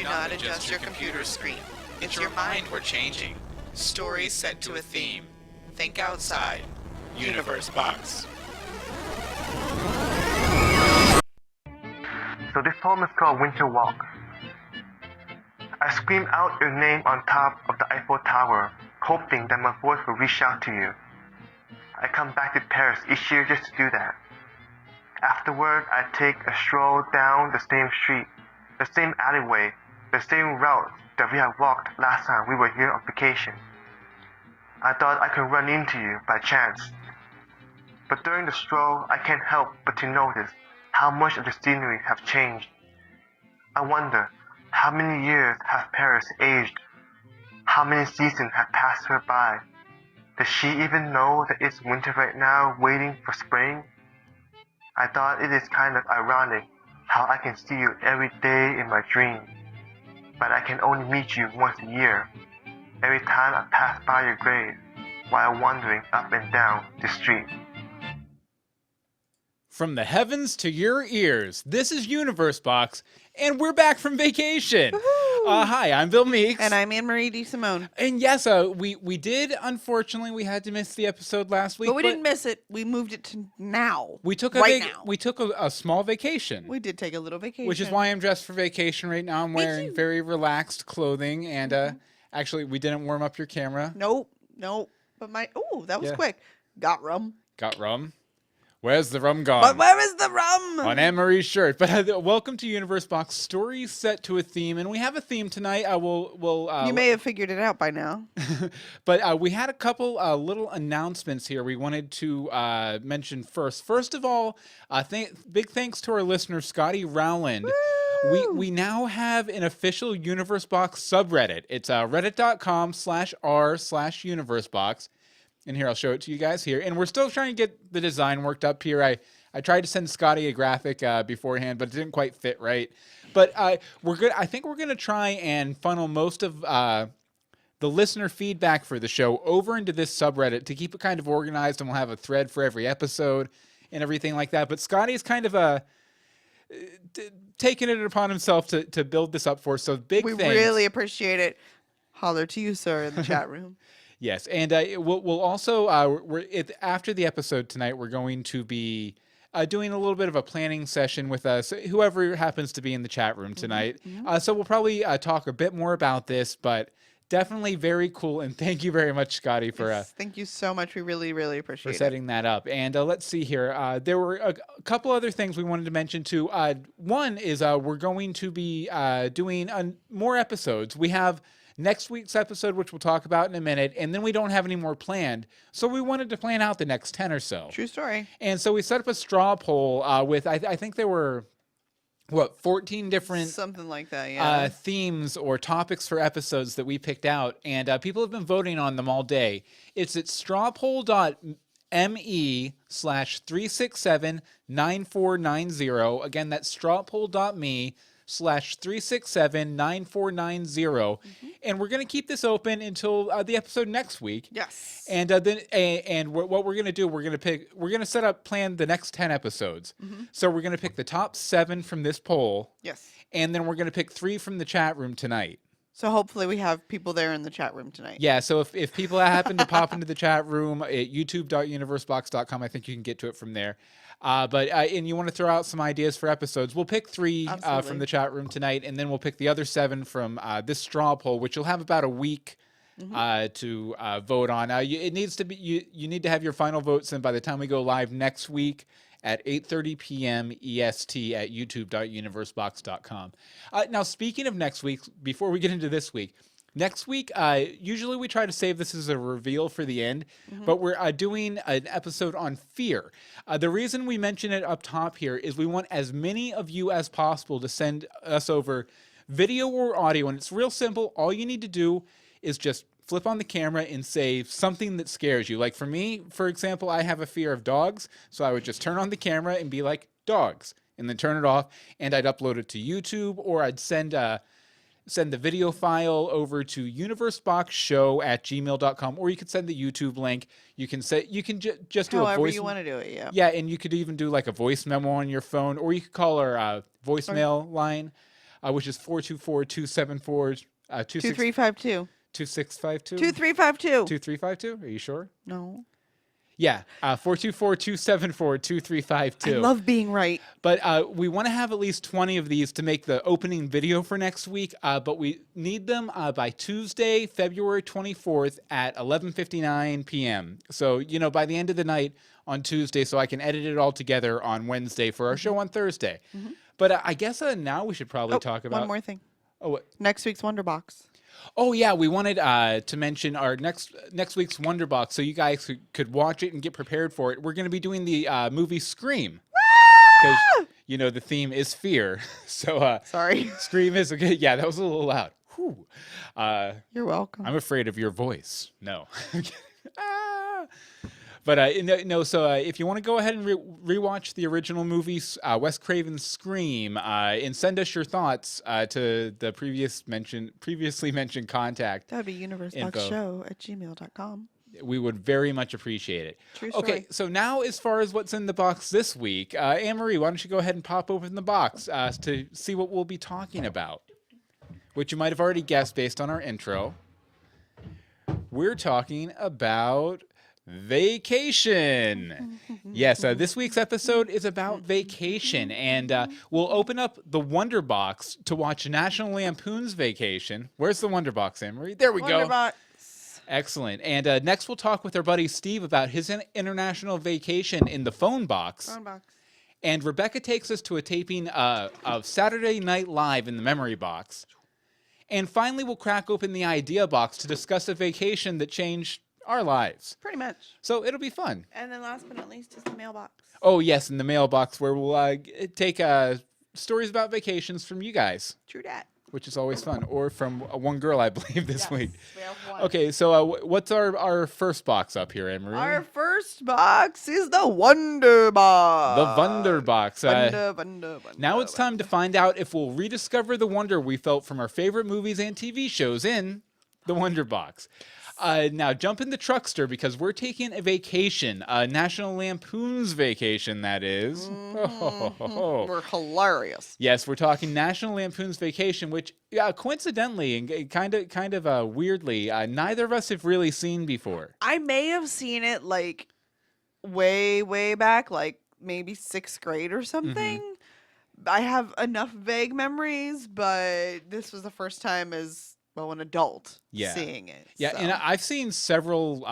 do not adjust your computer screen. It's your mind we're changing. Stories set to a theme. Think outside. Universe Box. So this poem is called Winter Walk. I scream out your name on top of the Eiffel Tower, hoping that my voice will reach out to you. I come back to Paris each year just to do that. Afterward, I take a stroll down the same street, the same alleyway, the same route that we had walked last time we were here on vacation. I thought I could run into you by chance. But during the stroll, I can't help but to notice how much of the scenery have changed. I wonder, how many years has Paris aged? How many seasons have passed her by? Does she even know that it's winter right now, waiting for spring? I thought it is kind of ironic how I can see you every day in my dreams, but I can only meet you once a year, every time I pass by your grave while wandering up and down the street. From the heavens to your ears, this is Universe Box, and we're back from vacation. Hi, I'm Bill Meeks. And I'm Anne-Marie DeSimone. And yes, we did, unfortunately, we had to miss the episode last week. But we didn't miss it. We moved it to now. We took a small vacation. We did take a little vacation. Which is why I'm dressed for vacation right now. I'm wearing very relaxed clothing. And actually, we didn't warm up your camera. Nope. But that was quick. Got rum. Where's the rum gone? But where is the rum? On Anne-Marie's shirt. But welcome to Universe Box, stories set to a theme. And we have a theme tonight. You may have figured it out by now. But we had a couple little announcements here we wanted to mention first. First of all, big thanks to our listener, Scotty Rowland. We now have an official Universe Box subreddit. It's reddit.com/r/universebox. And here, I'll show it to you guys here. And we're still trying to get the design worked up here. I tried to send Scotty a graphic beforehand, but it didn't quite fit right. But we're good. I think we're going to try and funnel most of the listener feedback for the show over into this subreddit to keep it kind of organized, and we'll have a thread for every episode and everything like that. But Scotty's kind of taking it upon himself to build this up for us. So big thanks. We really appreciate it. Holler to you, sir, in the chat room. Yes, and we'll also after the episode tonight, we're going to be doing a little bit of a planning session with us, whoever happens to be in the chat room tonight. So we'll probably talk a bit more about this, but definitely very cool. And thank you very much, Scotty, for thank you so much. We really, really appreciate it. For setting that up. And let's see here. There were a couple other things we wanted to mention too. One is we're going to be doing more episodes. We have next week's episode, which we'll talk about in a minute, and then we don't have any more planned. So we wanted to plan out the next 10 or so. True story. And so we set up a straw poll with, I think there were, 14 different... Something like that, yeah. Themes or topics for episodes that we picked out, and people have been voting on them all day. It's at strawpoll.me/367-9490. Again, that's strawpoll.me/367-9490. And we're going to keep this open until the episode next week. Yes. And what we're going to do, we're going to plan the next 10 episodes. So we're going to pick the top 7 from this poll. Yes. And then we're going to pick 3 from the chat room tonight. So hopefully we have people there in the chat room tonight. Yeah, so if people happen to pop into the chat room at youtube.universebox.com, I think you can get to it from there. And you want to throw out some ideas for episodes, we'll pick 3 from the chat room tonight, and then we'll pick the other 7 from this straw poll, which you'll have about a week to vote on. It needs to be you need to have your final votes in by the time we go live next week at 8:30 p.m. EST at youtube.universebox.com. Now, speaking of next week, before we get into this week, next week, usually we try to save this as a reveal for the end, but we're doing an episode on fear. The reason we mention it up top here is we want as many of you as possible to send us over video or audio, and it's real simple. All you need to do is just flip on the camera and say something that scares you. Like for me, for example, I have a fear of dogs, so I would just turn on the camera and be like, dogs, and then turn it off, and I'd upload it to YouTube, or I'd send the video file over to universeboxshow@gmail.com, or you could send the YouTube link. You can just do a voice. However you want to do it, yeah. Yeah, and you could even do like a voice memo on your phone, or you could call our voicemail line. which is 424-274 2352. 2652. 2352. 2352. Are you sure? No. Yeah, 424-274-2352. I love being right. But we want to have at least 20 of these to make the opening video for next week. But we need them by Tuesday, February 24th at 11:59 p.m. So, by the end of the night on Tuesday, so I can edit it all together on Wednesday for our show on Thursday. But I guess now we should probably talk about... One more thing. Oh, what? Next week's Wonder Box. Oh, yeah, we wanted to mention our next week's Wonder Box so you guys could watch it and get prepared for it. We're going to be doing the movie Scream. Because, the theme is fear. So, sorry. Scream is... Okay. Yeah, that was a little loud. Whew. You're welcome. I'm afraid of your voice. No. But so if you want to go ahead and rewatch the original movies, Wes Craven's Scream, and send us your thoughts to the previously mentioned contact. That would be universeboxshow@gmail.com. We would very much appreciate it. True story. Okay, so now as far as what's in the box this week, Anne-Marie, why don't you go ahead and pop open the box to see what we'll be talking about, which you might have already guessed based on our intro. We're talking about... vacation. Yes, this week's episode is about vacation, and we'll open up the Wonder Box to watch National Lampoon's Vacation. Where's the Wonder Box, Anne-Marie? There we go. Wonder Box. Excellent. And next we'll talk with our buddy Steve about his international vacation in the phone box. Phone box. And Rebecca takes us to a taping of Saturday Night Live in the memory box. And finally, we'll crack open the idea box to discuss a vacation that changed our lives. Pretty much. So it'll be fun. And then last but not least is the mailbox. Oh, yes, in the mailbox where we'll take stories about vacations from you guys. True dat. Which is always fun. Or from one girl, I believe, this week. We have one. Okay, so what's our first box up here, Anne-Marie? Our first box is the Wonder Box. The Wonder Box. Wonder, now it's time to find out if we'll rediscover the wonder we felt from our favorite movies and TV shows in the Wonder Box. Now jump in the truckster because we're taking a vacation, National Lampoon's Vacation, that is. We're hilarious. Yes, we're talking National Lampoon's Vacation, which coincidentally and kind of weirdly, neither of us have really seen before. I may have seen it like way back, like maybe 6th grade or something. I have enough vague memories, but this was the first time as an adult seeing it. Yeah, so. and I've seen several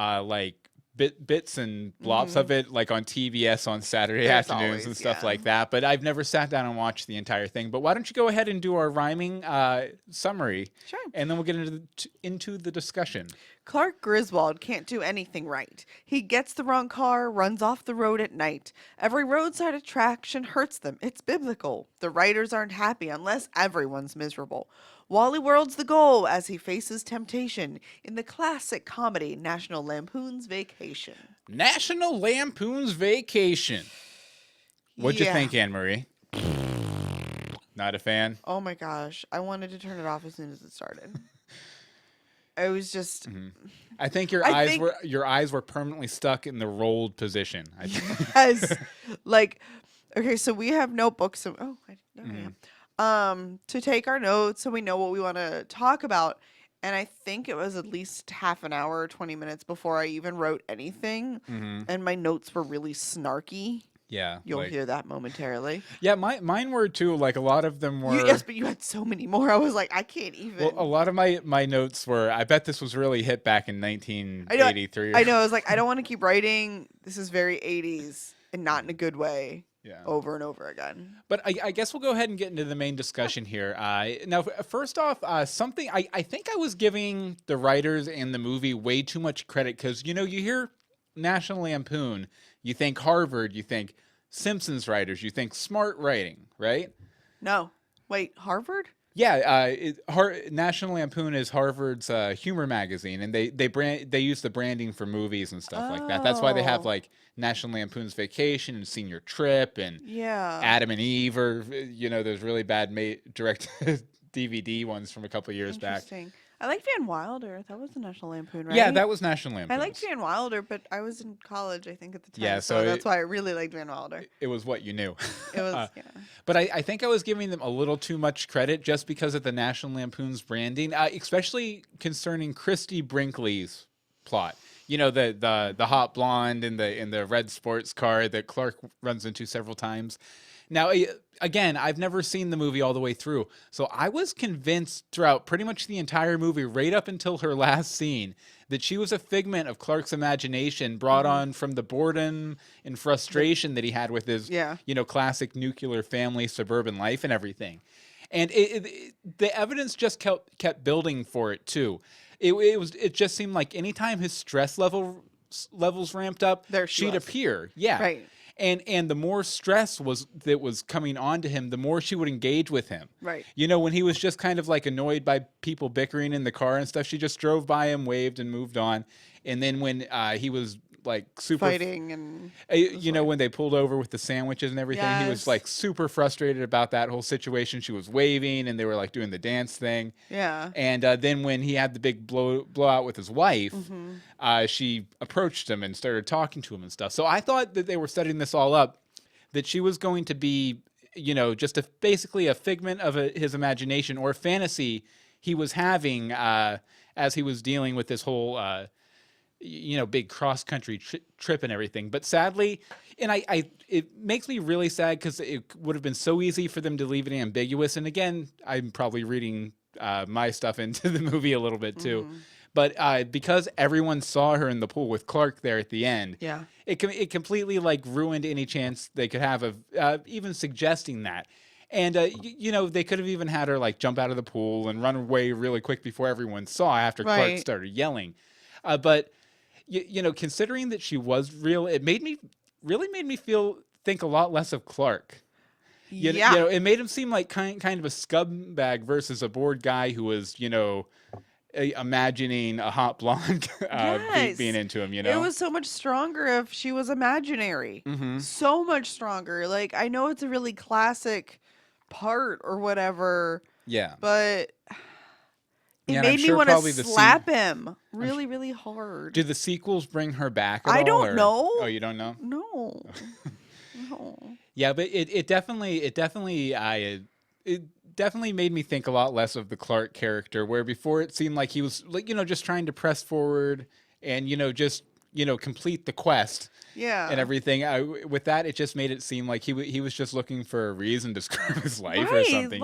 bits and blobs of it, like on TBS on Saturday afternoons and stuff like that. But I've never sat down and watched the entire thing. But why don't you go ahead and do our rhyming summary? Sure. And then we'll get into the discussion. Clark Griswold can't do anything right. He gets the wrong car, runs off the road at night. Every roadside attraction hurts them. It's biblical. The writers aren't happy unless everyone's miserable. Wally World's the goal as he faces temptation in the classic comedy National Lampoon's Vacation. National Lampoon's Vacation. What'd you think, Anne-Marie? Not a fan? Oh my gosh. I wanted to turn it off as soon as it started. I was just... I think your eyes were permanently stuck in the rolled position. Yes. Okay, so we have notebooks. So, to take our notes so we know what we want to talk about. And I think it was at least half an hour or 20 minutes before I even wrote anything. And my notes were really snarky. Yeah. You'll hear that momentarily. Yeah, mine were too. Like a lot of them were... Yes, but you had so many more. I was like, I can't even... Well, a lot of my notes were, I bet this was really hit back in 1983. I know. I was like, I don't want to keep writing. This is very 80s and not in a good way. Yeah. Over and over again. But I guess we'll go ahead and get into the main discussion here. Now, first off, something I think I was giving the writers and the movie way too much credit because, you hear National Lampoon, you think Harvard, you think Simpsons writers, you think smart writing, right? No. Wait, Harvard? Yeah, National Lampoon is Harvard's humor magazine, and they use the branding for movies and stuff like that. That's why they have like National Lampoon's Vacation and Senior Trip and Adam and Eve, or those really bad direct DVD ones from a couple years back. I like Van Wilder. That was the National Lampoon, right? Yeah, that was National I Lampoon. liked Van Wilder, but I was in college, I think, at the time. Yeah, so so that's why I really liked Van Wilder. It was what you knew. It was, yeah. But I think I was giving them a little too much credit just because of the National Lampoon's branding, especially concerning Christy Brinkley's plot. You know, the hot blonde in the red sports car that Clark runs into several times. Now, again, I've never seen the movie all the way through, so I was convinced throughout pretty much the entire movie, right up until her last scene, that she was a figment of Clark's imagination brought on from the boredom and frustration that he had with his, classic nuclear family, suburban life and everything. And the evidence just kept building for it, too. It just seemed like anytime his stress levels ramped up, she'd appear. Yeah. Right. And the more stress that was coming onto him, the more she would engage with him. Right. You know, when he was just kind of like annoyed by people bickering in the car and stuff, she just drove by him, waved, and moved on. And then when he was like super fighting and when they pulled over with the sandwiches and everything, he was like super frustrated about that whole situation. She was waving and they were like doing the dance thing. Yeah. And then when he had the big blowout with his wife, she approached him and started talking to him and stuff. So I thought that they were setting this all up, that she was going to be, just basically a figment of his imagination or fantasy he was having as he was dealing with this whole big cross-country trip and everything. But sadly, and it makes me really sad because it would have been so easy for them to leave it ambiguous. And again, I'm probably reading my stuff into the movie a little bit too. But because everyone saw her in the pool with Clark there at the end, it completely like ruined any chance they could have of even suggesting that. And, they could have even had her like jump out of the pool and run away really quick before everyone saw after Clark started yelling. But considering that she was real, it really made me think a lot less of Clark. It made him seem like kind of a scumbag versus a bored guy who was, imagining a hot blonde being into him. It was so much stronger if she was imaginary. So much stronger. Like, I know it's a really classic part or whatever. Yeah. But it made me want to slap him really, really hard. Do the sequels bring her back at all? I don't know. Oh, you don't know? No. No. Yeah, but it definitely made me think a lot less of the Clark character, where before it seemed like he was like, just trying to press forward and, just, complete the quest. Yeah. And everything. With that, it just made it seem like he was just looking for a reason to screw up his life or something,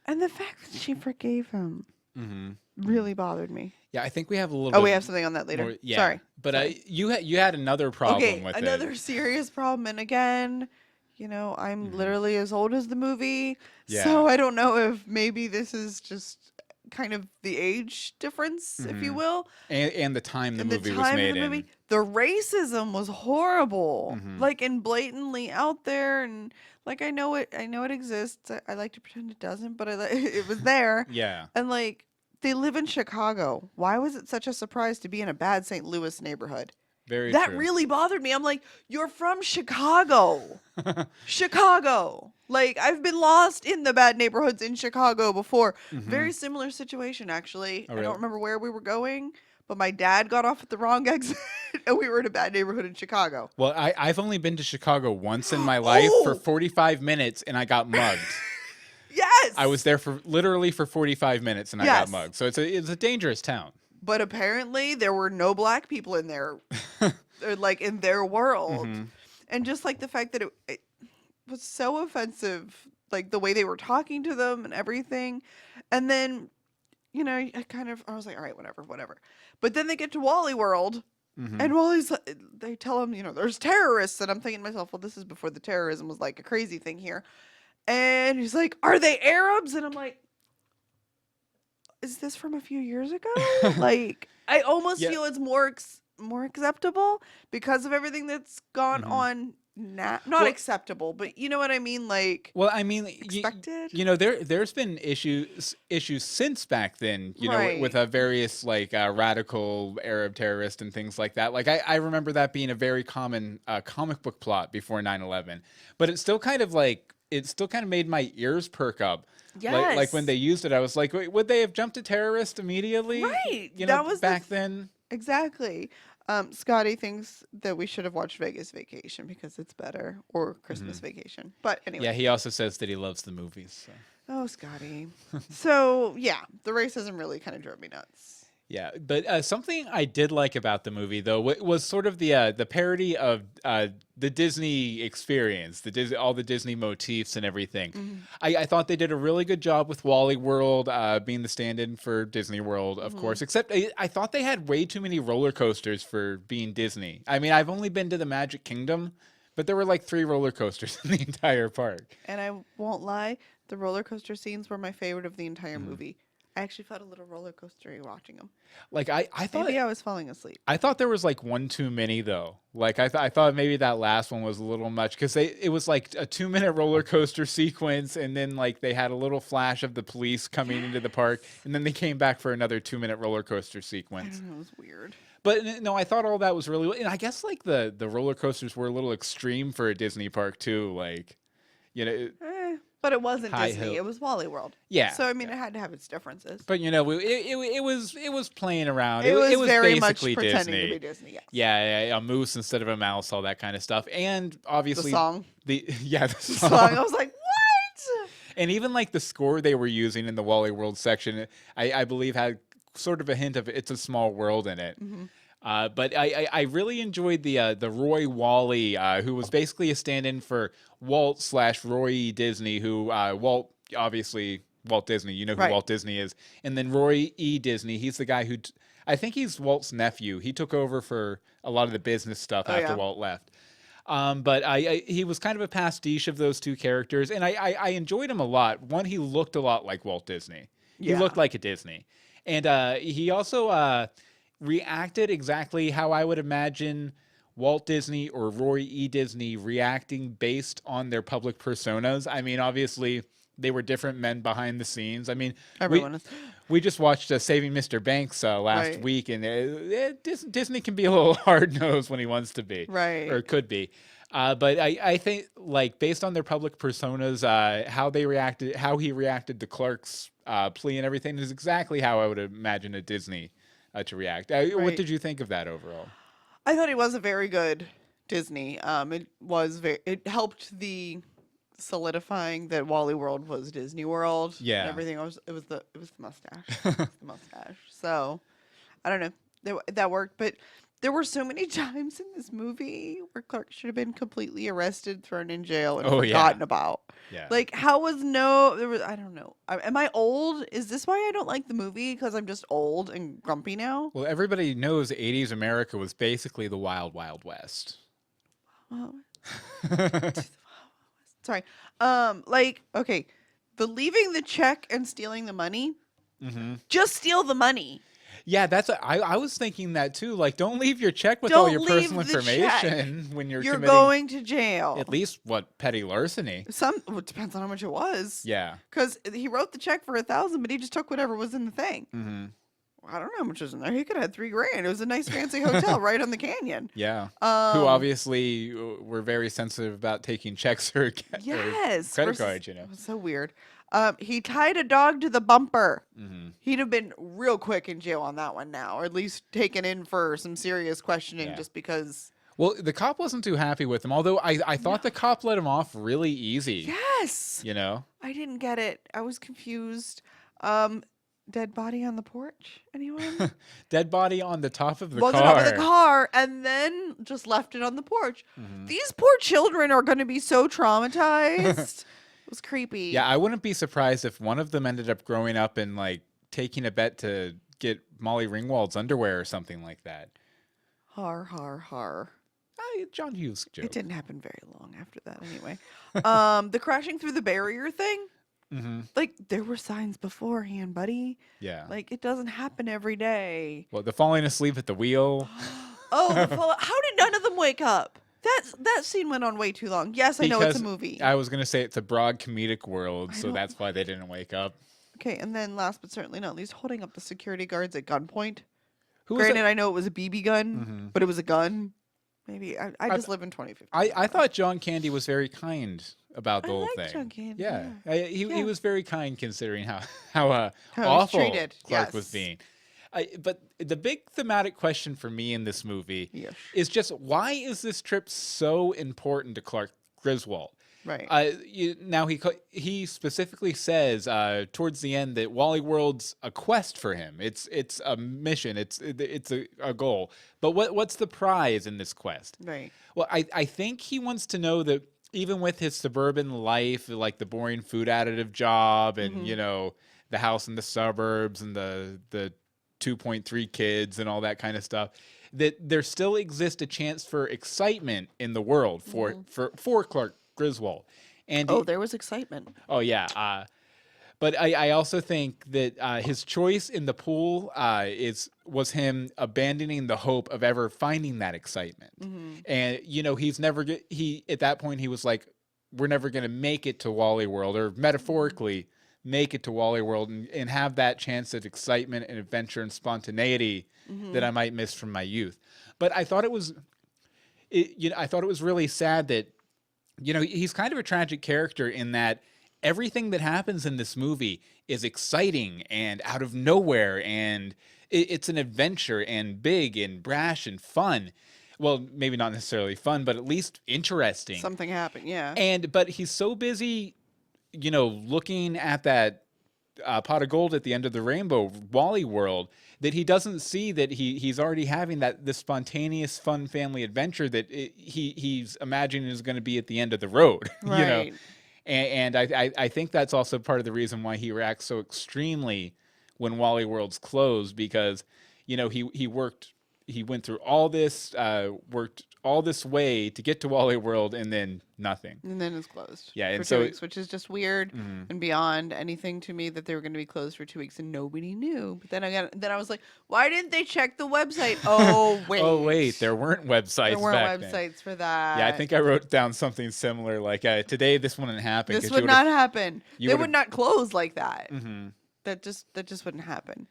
And the fact that she forgave him really bothered me. Yeah, I think we have a little. Oh, we have something on that later. More, yeah. Sorry, but you had another problem with another serious problem. And again, I'm literally as old as the movie, so I don't know if maybe this is just kind of the age difference, if you will, and the time the movie was made in. The racism was horrible, and blatantly out there, and I know it exists. I like to pretend it doesn't, but it was there. Yeah, and they live in Chicago. Why was it such a surprise to be in a bad St. Louis neighborhood? That true. really bothered me. I'm like, you're from Chicago. Chicago. I've been lost in the bad neighborhoods in Chicago before. Very similar situation, actually. Oh, really? I don't remember where we were going, but my dad got off at the wrong exit, and we were in a bad neighborhood in Chicago. Well, I've only been to Chicago once in my life for 45 minutes, and I got mugged. Yes! I was there literally for 45 minutes, and I got mugged. So it's a dangerous town. But apparently there were no black people in there, in their world. And just the fact that it was so offensive, the way they were talking to them and everything. And then, I was like, all right, whatever. But then they get to Wally World, and Wally's, they tell him, there's terrorists. And I'm thinking to myself, well, this is before the terrorism was a crazy thing here. And he's like, are they Arabs? And I'm like, is this from a few years ago? I almost feel it's more acceptable because of everything that's gone on not acceptable, but you know what I mean? Like, well, I mean, expected? there's been issues since back then, Right. with a various like radical Arab terrorist and things like that. Like I remember that being a very common comic book plot before 9/11, but it still kind of made my ears perk up. Like when Yes. they used it, I was like, wait, would they have jumped a terrorist immediately? Right. That was back then. Exactly. Scotty thinks that we should have watched Vegas Vacation because it's better, or Christmas Vacation. But anyway. Yeah, he also says that he loves the movies. So. Oh, Scotty. So, yeah, the racism really kind of drove me nuts. Yeah, but something I did like about the movie, though, was sort of the parody of the Disney experience, all the Disney motifs and everything. Mm-hmm. I thought they did a really good job with Wally World being the stand-in for Disney World, of course. Except I thought they had way too many roller coasters for being Disney. I mean, I've only been to the Magic Kingdom, but there were like 3 roller coasters in the entire park. And I won't lie, the roller coaster scenes were my favorite of the entire movie. I actually felt a little roller coastery watching them. Like I thought Maybe I was falling asleep. I thought there was like one too many though. Like I thought maybe that last one was a little much because it was like a 2-minute roller coaster sequence, and then like they had a little flash of the police coming into the park, and then they came back for another 2-minute roller coaster I sequence. don't know, it was weird. But no, I thought all that was really, and I guess like the roller coasters were a little extreme for a Disney park too. Like, But it wasn't High Disney. hope. It was Wally World. Yeah, So I mean, it had to have its differences. but it was playing around. It was very much basically pretending Disney. to be Disney. Yes. Yeah, a moose instead of a mouse, all that kind of stuff, and The obviously song. the The song. I was like, what? And even like the score they were using in the Wally World section, I believe had sort of a hint of "It's a Small World" in it. But I really enjoyed the Roy Wally, who was basically a stand-in for Walt/Roy E. Disney, who obviously Walt Disney, you know who Right. Walt Disney is, and then Roy E. Disney, he's the guy who I think he's Walt's nephew. He took over for a lot of the business stuff after yeah. Walt left. But he was kind of a pastiche of those two characters, and I enjoyed him a lot. One, he looked a lot like Walt Disney. He Yeah. looked like a Disney. And he also reacted exactly how I would imagine Walt Disney or Roy E. Disney reacting based on their public personas. I mean, obviously, they were different men behind the scenes. I mean, Everyone is. we just watched Saving Mr. Banks last Right. week, and Disney can be a little hard-nosed when he wants to be. Right. Or could be. But I think, like, based on their public personas, how he reacted to Clark's plea and everything is exactly how I would imagine a Disney to react. What Right. did you think of that overall? I thought he was a very good Disney. It helped the solidifying that Wally World was Disney World. Yeah. And everything it was the mustache. It was the mustache. So I don't know. That worked, but there were so many times in this movie where Clark should have been completely arrested, thrown in jail, and Oh, yeah. forgotten about. Yeah. Like, I don't know. Am I old? Is this why I don't like the movie? Because I'm just old and grumpy now? Well, everybody knows 80s America was basically the Wild Wild West. Well, sorry. Okay, the leaving the check and stealing the money. Mm-hmm. Just steal the money. Yeah, I was thinking that too. Like, don't leave your check with all Don't your leave personal the check. information when you're committing going to jail. at least petty larceny. Well, it depends on how much it was. Yeah. Because he wrote the check for $1,000, but he just took whatever was in the thing. Mm-hmm. I don't know how much was in there. He could have had $3,000. It was a nice fancy hotel right on the canyon. Yeah. Um, Who obviously were very sensitive about taking checks or Yes. credit versus- cards, you know. It was so weird. He tied a dog to the bumper. Mm-hmm. He'd have been real quick in jail on that one now, or at least taken in for some serious questioning Yeah. just because. Well, the cop wasn't too happy with him, although I thought the cop let him off really easy. Yes. You know? I didn't get it. I was confused. Dead body on the porch? Anyone? Dead body on the top of the On the car. top of the car, and then just left it on the porch. Mhm. These poor children are going to be so traumatized. It was creepy. Yeah, I wouldn't be surprised if one of them ended up growing up and like taking a bet to get Molly Ringwald's underwear or something like that. Har, har, har. John Hughes joke. It didn't happen very long after that anyway. The crashing through the barrier thing, Mm-hmm. like there were signs beforehand, buddy. Yeah. Like it doesn't happen every day. Well, the falling asleep at the wheel. Oh, how did none of them wake up? That scene went on way too long. Yes, I know it's a Because movie. I was gonna say it's a broad comedic world, so that's why they didn't wake up. Okay, and then last but certainly not least, holding up the security guards at gunpoint. Who was Granted, it? I know it was a BB gun, but it was a gun. Maybe I just live in 2015. I thought John Candy was very kind about the whole liked thing. John Candy, Yeah, he Yeah. was very kind considering how How he's awful treated, Clark was yes. being. But the big thematic question for me in this movie Yes. is just why is this trip so important to Clark Griswold? Right. Now he specifically says towards the end that Wally World's a quest for him. It's a mission. It's a goal. But what's the prize in this quest? Right. Well, I think he wants to know that even with his suburban life, like the boring food additive job and the house in the suburbs and the 2.3 kids and all that kind of stuff, that there still exists a chance for excitement in the world for Clark Griswold. And there was excitement. oh yeah, but I also think that his choice in the pool was him abandoning the hope of ever finding that excitement. And he's never he at that point he was like, we're never going to make it to Wally World, or metaphorically make it to Wally World and have that chance of excitement and adventure and spontaneity that I might miss from my youth. But I thought it was really sad that he's kind of a tragic character in that everything that happens in this movie is exciting and out of nowhere, and it's an adventure and big and brash and fun. Well, maybe not necessarily fun, but at least interesting. Something happened, yeah. But he's so busy, looking at that pot of gold at the end of the rainbow, Wally World, that he doesn't see that he's already having this spontaneous, fun family adventure that he's imagining is going to be at the end of the road. Right. And I think that's also part of the reason why he reacts so extremely when Wally World's closed, because he went through all this, worked all this way to get to Wally World, and then nothing. And then it's closed. Yeah, and for so 2 weeks, which is just weird and beyond anything to me that they were going to be closed for 2 weeks and nobody knew. But then I was like, why didn't they check the website? Oh wait. Oh wait, there weren't websites. There weren't back websites then. For that. Yeah, I think I wrote down something similar. Like today, this wouldn't happen. This would not happen. They would've- would not close like that. That just wouldn't happen.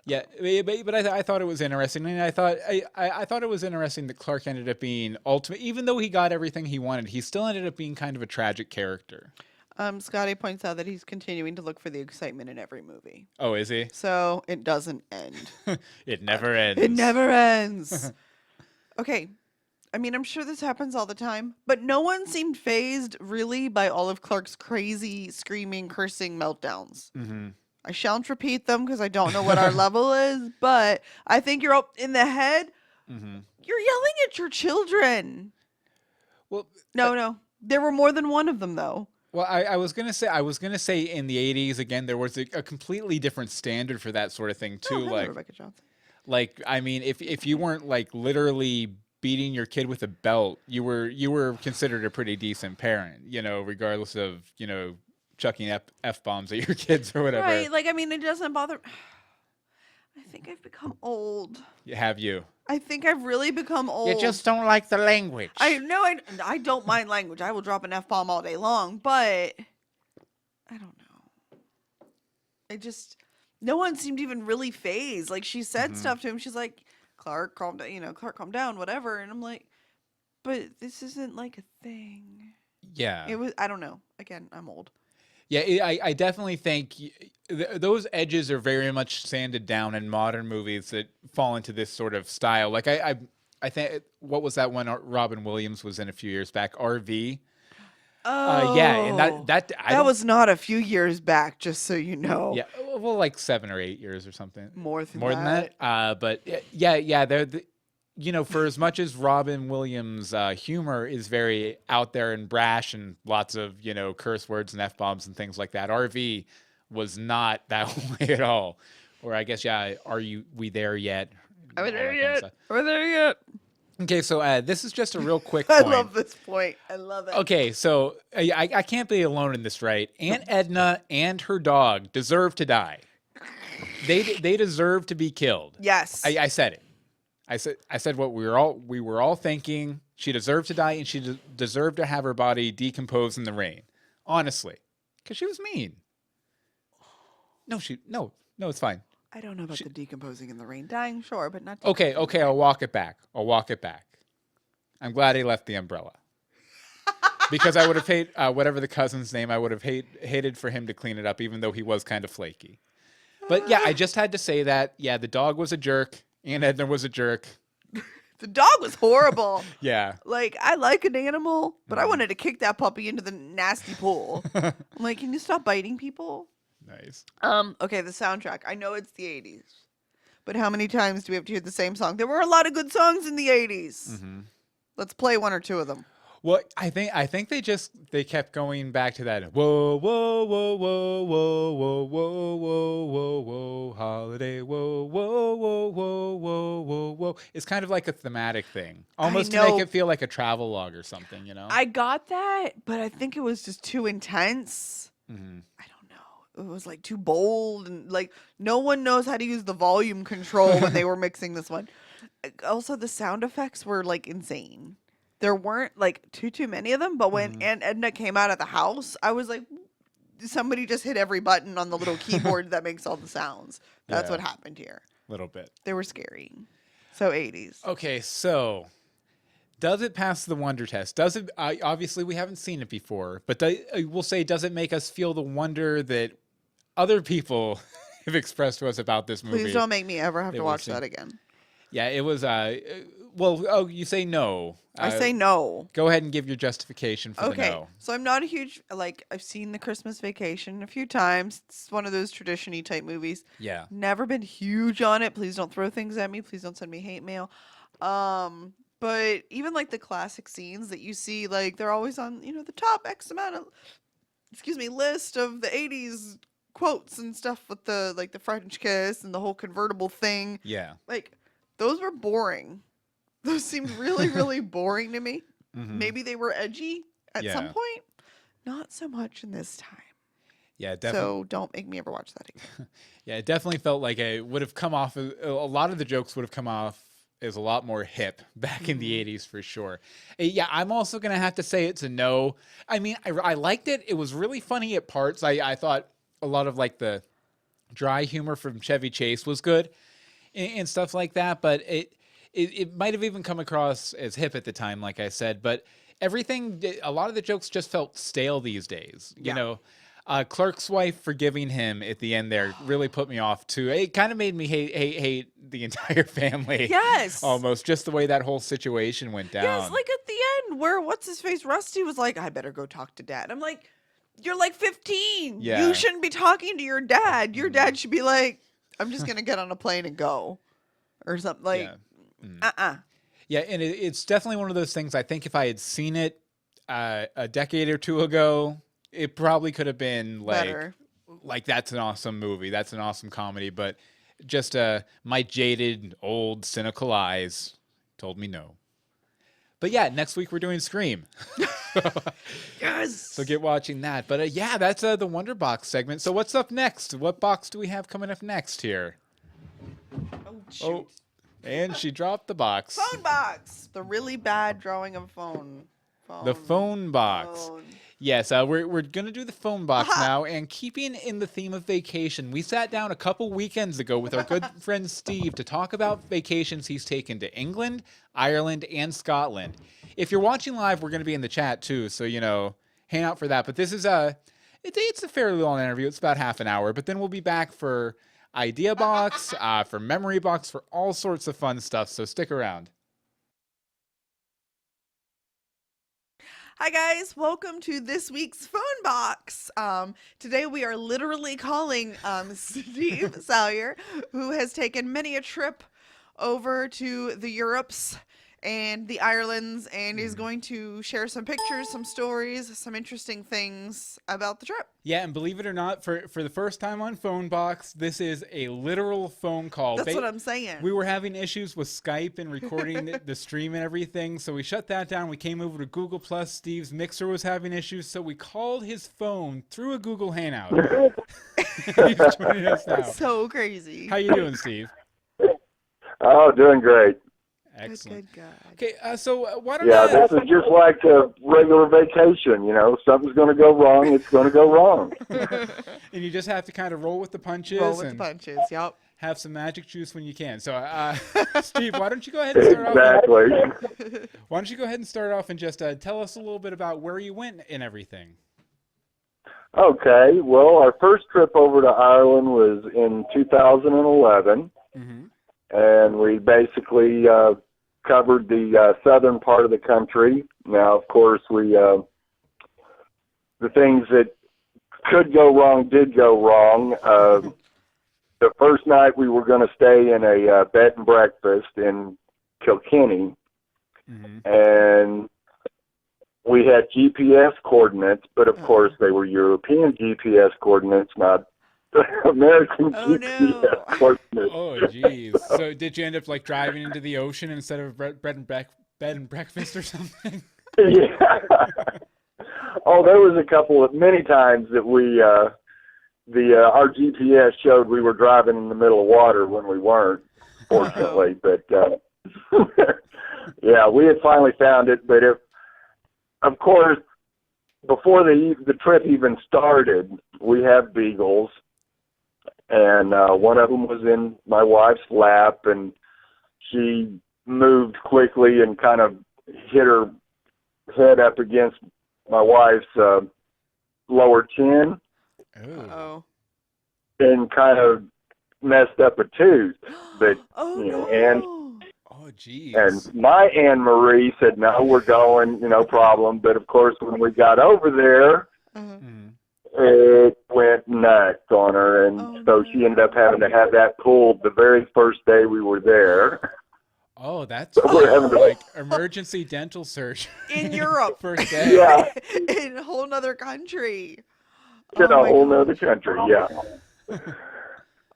Yeah, but I thought it was interesting, and I thought it was interesting that Clark ended up being ultimate. Even though he got everything he wanted, he still ended up being kind of a tragic character. Scotty points out that he's continuing to look for the excitement in every movie. Oh, is he? So it doesn't end. It never ends. It never ends. Okay. I mean, I'm sure this happens all the time, but no one seemed fazed really by all of Clark's crazy, screaming, cursing meltdowns. I shan't repeat them because I don't know what our level is, but I think you're up in the head. You're yelling at your children. Well, No. There were more than one of them, though. Well, I was gonna say in the '80s again there was a completely different standard for that sort of thing too. Oh, hello, like, Rebecca Johnson. like I mean, if you weren't like literally beating your kid with a belt, you were considered a pretty decent parent, regardless of chucking F-bombs at your kids or whatever. Right, like, I mean, it doesn't bother. I think I've become old. Have you? I think I've really become old. You just don't like the language. I know I don't mind language. I will drop an F-bomb all day long, but I don't know. No one seemed even really phased. Like, she said stuff to him. She's like, Clark, calm down, Clark, calm down, whatever. And I'm like, but this isn't like a thing. Yeah. It was, I don't know. Again, I'm old. Yeah, I definitely think those edges are very much sanded down in modern movies that fall into this sort of style. Like I think, what was that one Robin Williams was in a few years back? RV. Oh, yeah, and that was not a few years back, just so you know. Yeah, well, like 7 or 8 years or something. More than that. But yeah, they're for as much as Robin Williams' humor is very out there and brash and lots of, curse words and F-bombs and things like that, RV was not that way at all. Or I guess, are we there yet? Are we there yet? Are we there yet? Okay, so this is just a real quick point. I love this point. I love it. Okay, so I can't be alone in this, right? Aunt Edna and her dog deserve to die. They deserve to be killed. Yes. I said it. I said what we were all thinking. She deserved to die, and she deserved to have her body decompose in the rain. Honestly, because she was mean. No, it's fine. I don't know about the decomposing in the rain. Dying, sure, but not. Okay, I'll walk it back. I'm glad he left the umbrella. Because I would have hated, whatever the cousin's name, I would have hated for him to clean it up, even though he was kind of flaky. But yeah, I just had to say that. Yeah, the dog was a jerk. Aunt Edna was a jerk. The dog was horrible. Yeah. Like, I like an animal, but I wanted to kick that puppy into the nasty pool. I'm like, can you stop biting people? Nice. Okay, the soundtrack. I know it's the 80s, but how many times do we have to hear the same song? There were a lot of good songs in the 80s. Mm-hmm. Let's play one or two of them. Well, I think they kept going back to that whoa whoa whoa whoa whoa whoa whoa whoa whoa whoa holiday whoa whoa whoa whoa whoa whoa whoa. It's kind of like a thematic thing, almost to make it feel like a travel log or something, you know. I got that, but I think it was just too intense. Mm-hmm. I don't know. It was like too bold, and like no one knows how to use the volume control when they were mixing this one. Also, the sound effects were like insane. There weren't like too many of them, but when Aunt Edna came out of the house, I was like, somebody just hit every button on the little keyboard that makes all the sounds. That's what happened here. A little bit. They were scary. So 80s. Okay, so does it pass the wonder test? Does it? Obviously, we haven't seen it before, but we'll say, does it make us feel the wonder that other people have expressed to us about this movie? Please don't make me ever have to watch that again. Yeah, it was. Well, you say no. I say no. Go ahead and give your justification for the no. Okay, so I'm not a huge, like, I've seen The Christmas Vacation a few times. It's one of those tradition-y type movies. Yeah. Never been huge on it. Please don't throw things at me. Please don't send me hate mail. But even, like, the classic scenes that you see, like, they're always on, the top X amount of, list of the 80s quotes and stuff with the, like, the French kiss and the whole convertible thing. Yeah. Like, those were boring. Those seemed really, really boring to me. Mm-hmm. Maybe they were edgy at some point. Not so much in this time. Yeah, definitely. So don't make me ever watch that again. Yeah, it definitely felt like it would have come off. A lot of the jokes would have come off as a lot more hip back in the 80s for sure. Yeah, I'm also going to have to say it's a no. I mean, I liked it. It was really funny at parts. I thought a lot of like the dry humor from Chevy Chase was good and stuff like that, but it might have even come across as hip at the time, like I said, but a lot of the jokes just felt stale these days. You know, Clerk's wife forgiving him at the end there really put me off too. It kind of made me hate the entire family. Yes. Almost, just the way that whole situation went down. Yes, like at the end where what's-his-face Rusty was like, I better go talk to Dad. I'm like, you're like 15. Yeah. You shouldn't be talking to your dad. Your dad should be like, I'm just going to get on a plane and go. Or something like, Yeah, and it's definitely one of those things. I think if I had seen it a decade or two ago, it probably could have been like, better. Like that's an awesome movie, that's an awesome comedy. But just my jaded, old, cynical eyes told me no. But yeah, next week we're doing Scream. Yes. So get watching that. But yeah, that's the Wonder Box segment. So what's up next? What box do we have coming up next here? Oh, shoot. Oh. And she dropped the box. Phone box. The really bad drawing of a phone. The phone box. Yes, we're going to do the phone box now. And keeping in the theme of vacation, we sat down a couple weekends ago with our good friend Steve to talk about vacations he's taken to England, Ireland, and Scotland. If you're watching live, we're going to be in the chat too. So, hang out for that. But this is it's a fairly long interview. It's about half an hour. But then we'll be back for Idea Box, for Memory Box, for all sorts of fun stuff. So stick around. Hi guys, welcome to this week's phone box. Today we are literally calling Steve Salyer, who has taken many a trip over to the Europes and the Irelands, and is going to share some pictures, some stories, some interesting things about the trip. Yeah, and believe it or not, for the first time on Phone Box, this is a literal phone call. That's what I'm saying. We were having issues with Skype and recording the stream and everything, so we shut that down. We came over to Google Plus. Steve's mixer was having issues, so we called his phone through a Google Hangout. He's joining us now. So crazy. How you doing, Steve? Oh, doing great. Excellent. Good, good, Okay, so why don't Yeah, I... this is just like a regular vacation, you know. Something's going to go wrong, it's going to go wrong. And you just have to kind of roll with the punches. Roll with the punches, yep. Have some magic juice when you can. So, Steve, why don't you go ahead and start off? Exactly. Why don't you go ahead and start off and just tell us a little bit about where you went and everything? Okay, well, our first trip over to Ireland was in 2011, and we basically covered the southern part of the country. Now, of course, the things that could go wrong did go wrong. The first night we were going to stay in a bed and breakfast in Kilkenny, and we had GPS coordinates, but of course they were European GPS coordinates, not American GPS coordinates. Oh, geez. So did you end up like driving into the ocean instead of bed and breakfast or something? Yeah. Oh, there was many times that our GPS showed we were driving in the middle of water when we weren't, fortunately. But yeah, we had finally found it. But of course, before the trip even started, we have beagles, and one of them was in my wife's lap, and she moved quickly and kind of hit her head up against my wife's lower chin. Oh. And kind of messed up a tooth. But geez. And my Anne Marie said, "No, we're going, no problem." But of course, when we got over there, it went nuts on her, and so she ended up having to have that pulled the very first day we were there. Oh, that's we're having like emergency dental surgery in Europe. First day. Yeah, in a whole nother country. In a whole nother country, yeah.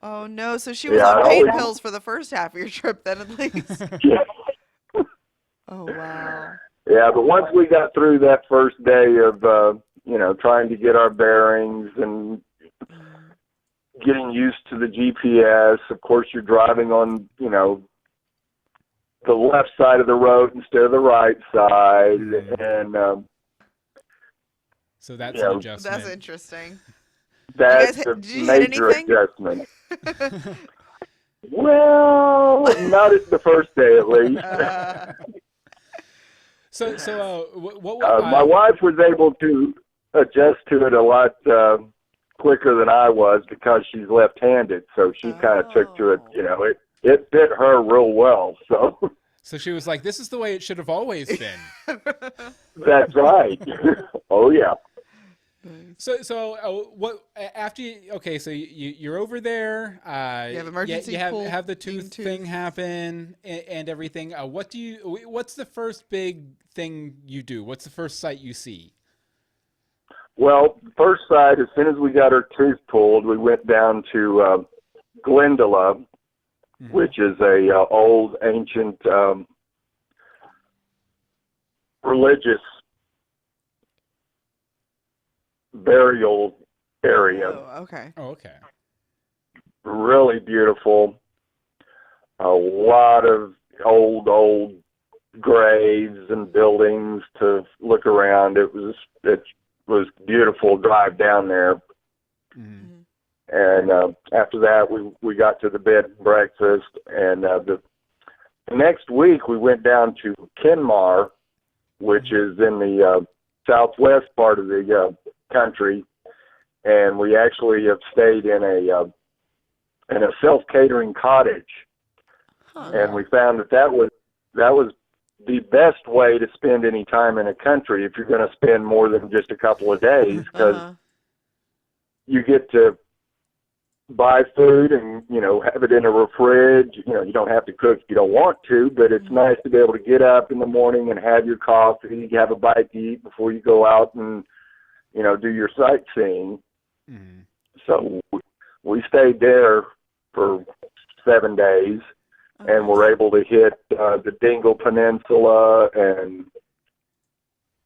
Oh no! So she was on pain pills for the first half of your trip, then at least. Yeah. Oh wow. Yeah, but once we got through that first day of trying to get our bearings and getting used to the GPS, of course you're driving on the left side of the road instead of the right side, and so that's an adjustment. That's interesting. That's a major adjustment. Well, not at the first day, at least. My wife was able to adjust to it a lot quicker than I was because she's left-handed, so she kind of took to it. It fit her real well. So she was like, "This is the way it should have always been." That's right. Oh yeah. So what after you, okay, so you're over there, you have emergency you have the tooth thing happen and everything. What's the first big thing you do? What's the first sight you see? Well, first sight, as soon as we got our tooth pulled, we went down to Glendalough, which is a old ancient religious burial area. Oh, okay. Oh, okay. Really beautiful. A lot of old graves and buildings to look around. It was beautiful drive down there. And after that, we got to the bed and breakfast. And the next week, we went down to Kenmare, which is in the southwest part of the country, and we actually have stayed in a self-catering cottage, and we found that was the best way to spend any time in a country if you're going to spend more than just a couple of days, because you get to buy food and have it in a fridge. You don't have to cook if you don't want to, but it's nice to be able to get up in the morning and have your coffee, have a bite to eat before you go out and do your sightseeing. So we stayed there for 7 days, and were able to hit the Dingle Peninsula and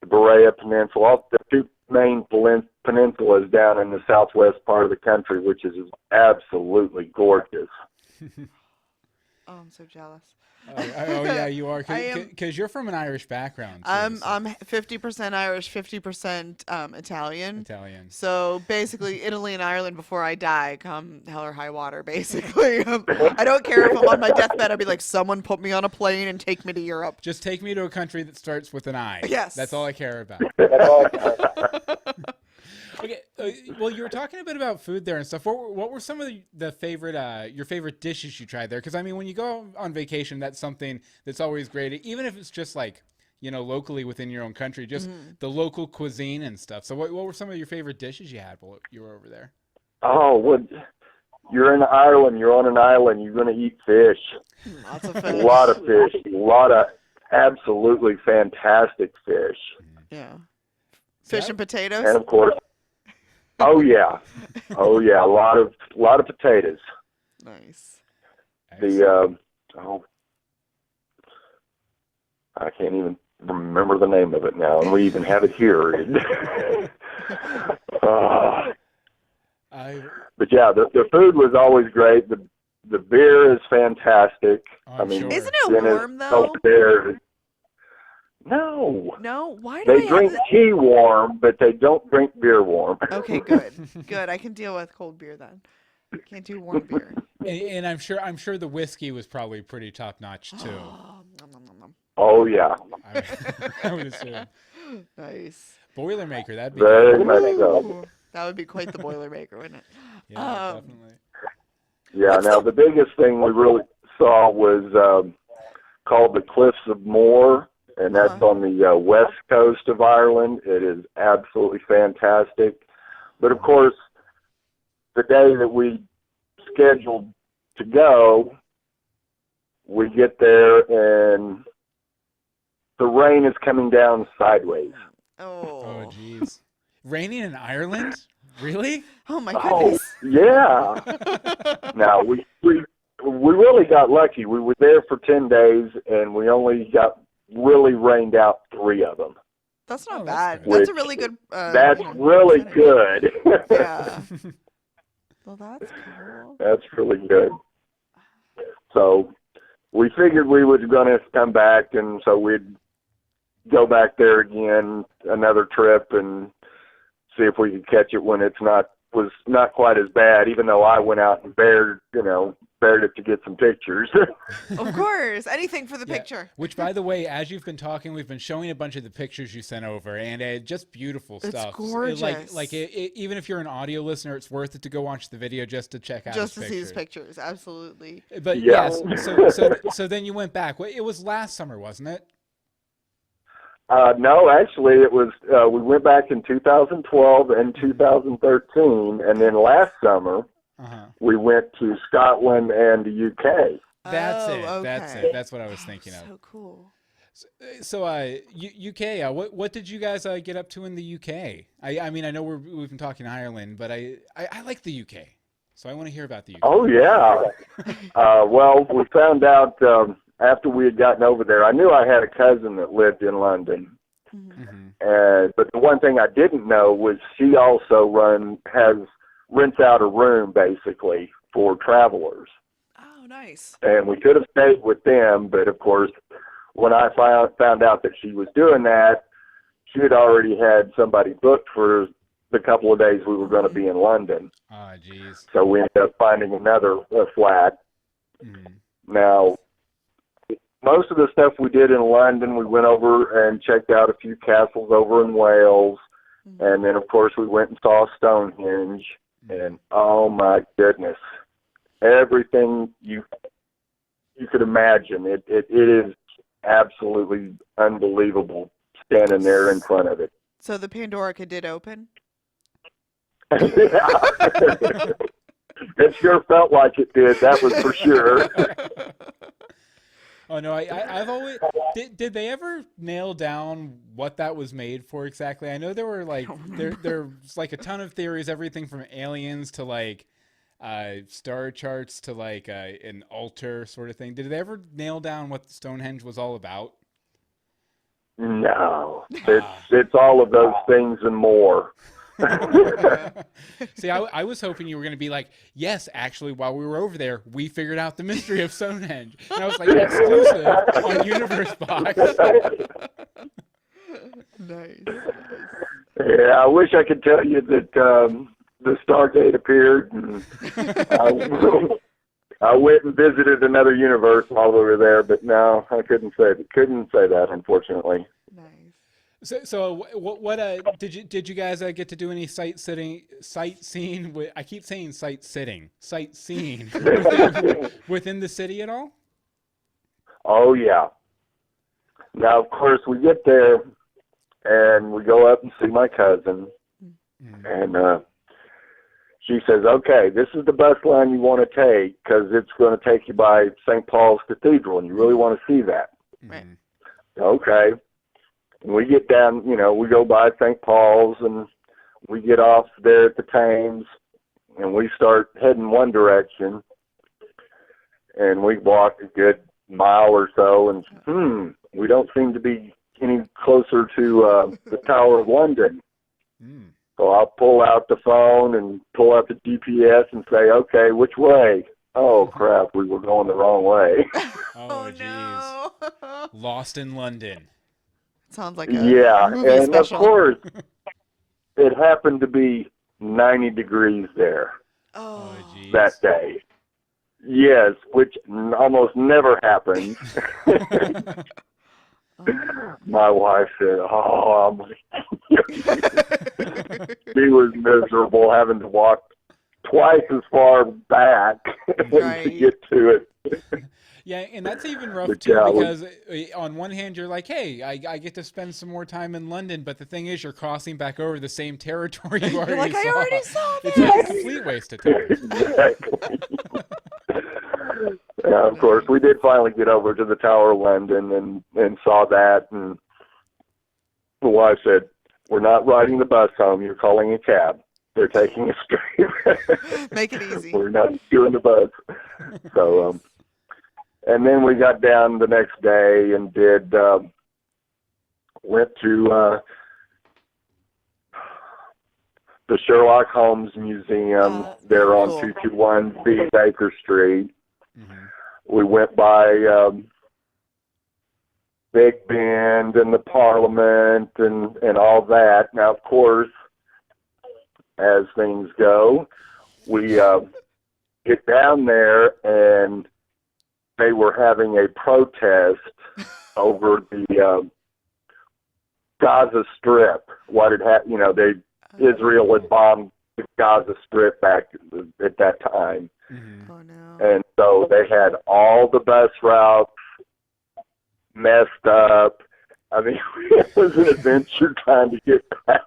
the Berea Peninsula, the two main peninsulas down in the southwest part of the country, which is absolutely gorgeous. Oh, I'm so jealous. Oh yeah, you are, I am- because you're from an Irish background. Too, I'm so- I'm 50% Irish, 50% Italian. Italian. So basically, Italy and Ireland before I die, come hell or high water. Basically, I don't care if I'm on my deathbed. I'd be like, someone put me on a plane and take me to Europe. Just take me to a country that starts with an I. Yes. That's all I care about. Okay. Well, you were talking a bit about food there and stuff. What were some of the favorite your favorite dishes you tried there? Because I mean, when you go on vacation, that's something that's always great, even if it's just like locally within your own country, just the local cuisine and stuff. So, what were some of your favorite dishes you had while you were over there? Oh, well, you're in Ireland. You're on an island. You're going to eat fish. Lots of A fish. lot of fish. A lot of absolutely fantastic fish. Yeah. Fish and potatoes. And of course, oh yeah, a lot of potatoes. Nice. The I can't even remember the name of it now, and we even have it here. But yeah, the food was always great. The beer is fantastic. I mean, sure. Isn't it warm though? No. No? Why do They drink tea warm, but they don't drink beer warm. Okay, good. Good. I can deal with cold beer then. Can't do warm beer. And I'm sure the whiskey was probably pretty top notch too. Oh yeah. I would assume. Nice. Boilermaker, that'd be very much so. That would be quite the Boilermaker, wouldn't it? Yeah, definitely. Yeah. Now the biggest thing we really saw was called the Cliffs of Moher. And that's on the west coast of Ireland. It is absolutely fantastic. But, of course, the day that we scheduled to go, we get there and the rain is coming down sideways. Oh, jeez. Raining in Ireland? Really? Oh, my goodness. Oh, yeah. Now, we really got lucky. We were there for 10 days, and we only got really rained out 3 of them. That's not bad. That's a really good. That's really good. Yeah. Well, that's cool. That's really good. So we figured we was going to come back, and so we'd go back there again, another trip, and see if we could catch it when was not quite as bad. Even though I went out and bared it to get some pictures. Of course, anything for the picture. Which, by the way, as you've been talking, we've been showing a bunch of the pictures you sent over, and just beautiful stuff. It's gorgeous. Even if you're an audio listener, it's worth it to go watch the video just to check out. Just to see his pictures, absolutely. But yes, so then you went back. It was last summer, wasn't it? No, actually, it was. We went back in 2012 and 2013, and then last summer. We went to Scotland and the UK. That's it. Okay. That's it. That's what I was thinking of. So cool. So, UK. What did you guys get up to in the UK? I mean, I know we've been talking Ireland, but I like the UK, so I want to hear about the UK. Oh yeah. Well, we found out after we had gotten over there. I knew I had a cousin that lived in London, but the one thing I didn't know was she also rents out a room basically for travelers. Oh, nice. And we could have stayed with them, but of course, when I found out that she was doing that, she had already had somebody booked for the couple of days we were going to be in London. Oh, geez. So we ended up finding another flat. Now, most of the stuff we did in London, we went over and checked out a few castles over in Wales. And then, of course, we went and saw Stonehenge. And oh my goodness, everything you could imagine. It is absolutely unbelievable standing there in front of it. So the Pandorica did open? It sure felt like it did. That was for sure. Oh no, I've always did they ever nail down what that was made for exactly? I know there were there's like a ton of theories, everything from aliens to like star charts to like an altar sort of thing. Did they ever nail down what Stonehenge was all about? No, it's all of those things and more. See, I was hoping you were going to be like, yes, actually, while we were over there, we figured out the mystery of Stonehenge. And I was like, exclusive on Universe Box. Nice. Yeah, I wish I could tell you that the Stargate appeared, and I went and visited another universe while we were there, but no, I couldn't say that, unfortunately. Nice. So what did you guys get to do any sightseeing? I keep saying sightseeing within the city at all? Oh yeah. Now, of course, we get there and we go up and see my cousin, and she says, "Okay, this is the bus line you want to take because it's going to take you by St. Paul's Cathedral, and you really want to see that." Right. Okay. And we get down, we go by St. Paul's, and we get off there at the Thames, and we start heading one direction, and we walk a good mile or so, and we don't seem to be any closer to the Tower of London. So I'll pull out the phone and pull out the GPS and say, "Okay, which way?" Oh, crap, we were going the wrong way. Oh, jeez. No. Lost in London. Sounds like a and movie special. of course, it happened to be 90 degrees there Oh, jeez. that day. Yes, which almost never happens. My wife said, she was miserable having to walk twice as far back Right. to get to it. Yeah, and that's even rough But too, yeah, because on one hand you're like, hey, I get to spend some more time in London, but the thing is you're crossing back over the same territory you already You're like, saw. I already saw It's this. like a complete waste of time. Exactly. Yeah, of course, we did finally get over to the Tower of London and saw that, and the wife said, "We're not riding the bus home, you're calling a cab. They're taking us straight." Make it easy. We're not doing the bus. So, and then we got down the next day and went to the Sherlock Holmes Museum there on cool. 221 B Baker Street. Mm-hmm. We went by Big Ben and the Parliament and all that. Now, of course, as things go, we get down there and they were having a protest over the Gaza Strip. What had happened, Israel had bombed the Gaza Strip back at that time. Mm-hmm. Oh, no. And so they had all the bus routes messed up. I mean, it was an adventure trying to get back.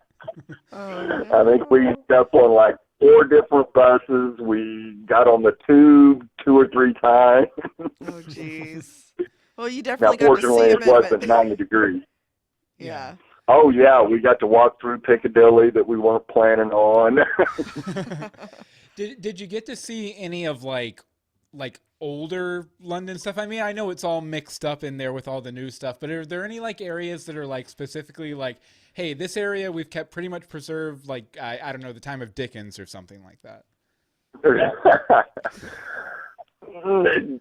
Oh, no. I think we ended up on like 4 different buses. We got on the tube 2 or 3 times. Oh, jeez. Well, you Now, definitely got to fortunately, see it wasn't 90 degrees. Yeah. Oh, yeah, we got to walk through Piccadilly that we weren't planning on. Did you get to see any of like older London stuff? I mean, I know it's all mixed up in there with all the new stuff, but are there any like areas that are like specifically like, hey, this area we've kept pretty much preserved, like I don't know, the time of Dickens or something like that?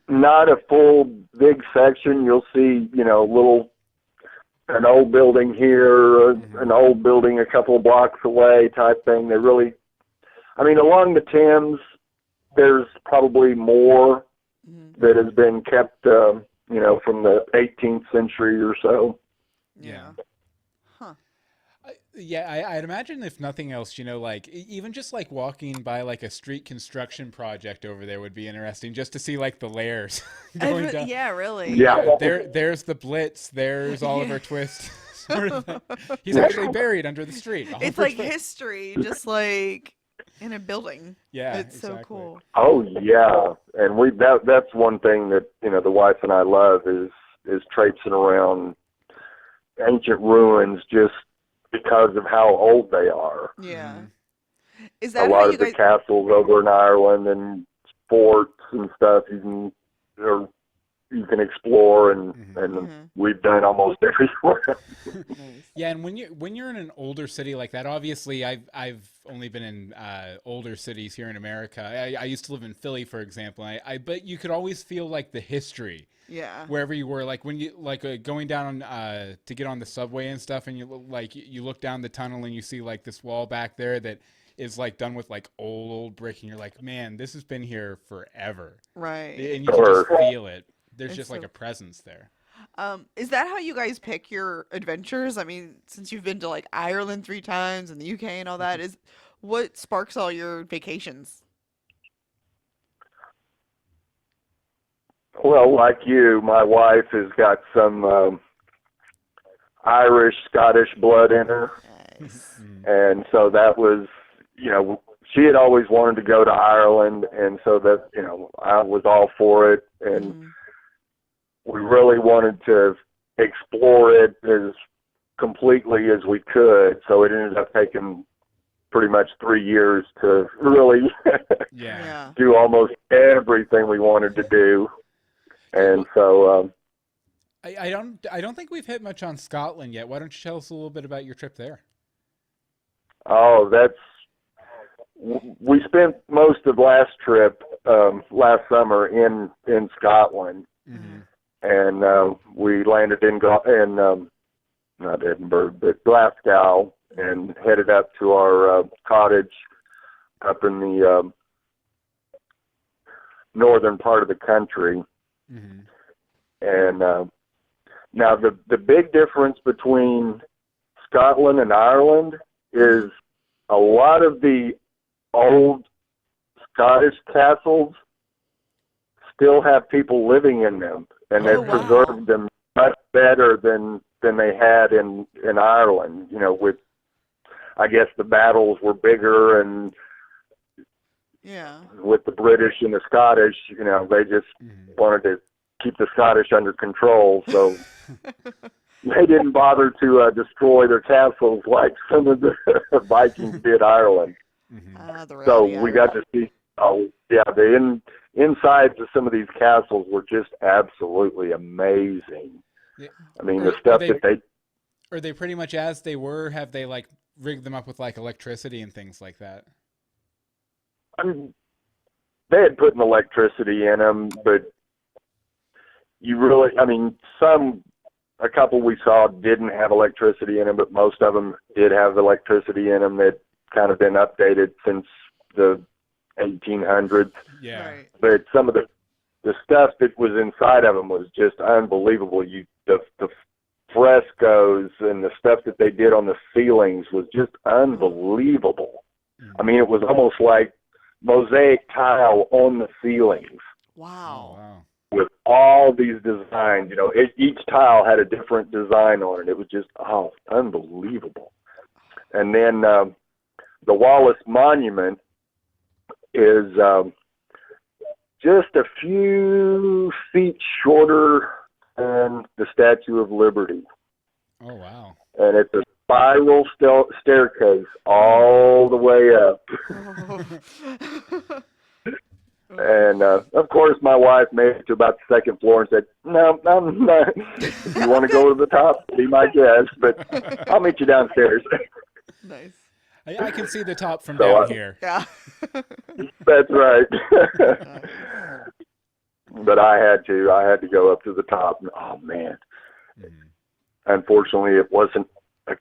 Not a full big section. You'll see, an old building here, an old building a couple of blocks away type thing. Along the Thames, there's probably more that has been kept, from the 18th century or so. Yeah. Huh. I'd imagine if nothing else, like even just like walking by like a street construction project over there would be interesting, just to see like the layers going down. Yeah, really. Yeah. There's the Blitz. There's Oliver Twist. Sort of thing. He's actually buried under the street. It's like history, just like in a building. Yeah, It's so exactly. cool. Oh yeah, and that's one thing that the wife and I love is traipsing around ancient ruins just because of how old they are. Yeah. Mm-hmm. Is A that lot how of you the guys? castles over in Ireland and forts and stuff, you can explore, and we've done almost everywhere. Yeah, and when you're in an older city like that, obviously I've only been in older cities here in America. I used to live in Philly, for example. But you could always feel like the history. Yeah. Wherever you were, like when you going down to get on the subway and stuff, and you look down the tunnel and you see like this wall back there that is like done with like old brick, and you're like, man, this has been here forever. Right. And you can just feel it. There's It's just like so- a presence there. Is that how you guys pick your adventures? I mean, since you've been to like Ireland 3 times and the UK and all that, is what sparks all your vacations? Well, like you, my wife has got some Irish, Scottish blood in her. Nice. And so that was, she had always wanted to go to Ireland, and so that, I was all for it, and we really wanted to explore it as completely as we could, so it ended up taking pretty much 3 years to really Yeah. do almost everything we wanted to do. And so I don't think we've hit much on Scotland yet. Why don't you tell us a little bit about your trip there? we spent most of last summer in Scotland, and we landed in not Edinburgh, but Glasgow, and headed up to our cottage up in the northern part of the country. And now the big difference between Scotland and Ireland is a lot of the old Scottish castles still have people living in them, and they've preserved them much better than they had in Ireland. With, I guess, the battles were bigger, and with the British and the Scottish, they just wanted to keep the Scottish under control, so they didn't bother to destroy their castles like some of the Vikings did Ireland. So we got to see, the insides of some of these castles were just absolutely amazing. Yeah. I mean, the stuff Are they pretty much as they were? Have they like rigged them up with like electricity and things like that? I mean, they had put an electricity in them, but a couple we saw didn't have electricity in them, but most of them did have electricity in them that kind of been updated since the 1800s. Yeah. Right. But some of the stuff that was inside of them was just unbelievable. The frescoes and the stuff that they did on the ceilings was just unbelievable. I mean, it was almost like mosaic tile on the ceilings. Wow. Oh, wow. With all these designs, each tile had a different design on it. It was just, unbelievable. And then the Wallace Monument is just a few feet shorter than the Statue of Liberty. Oh, wow. And it's a spiral staircase all the way up. And, of course, my wife made it to about the second floor and said, no, I'm not. If you want to go to the top, be my guest, but I'll meet you downstairs. Nice. I can see the top from down here. Yeah. That's right. But I had to go up to the top. And, oh, man. Unfortunately, it wasn't a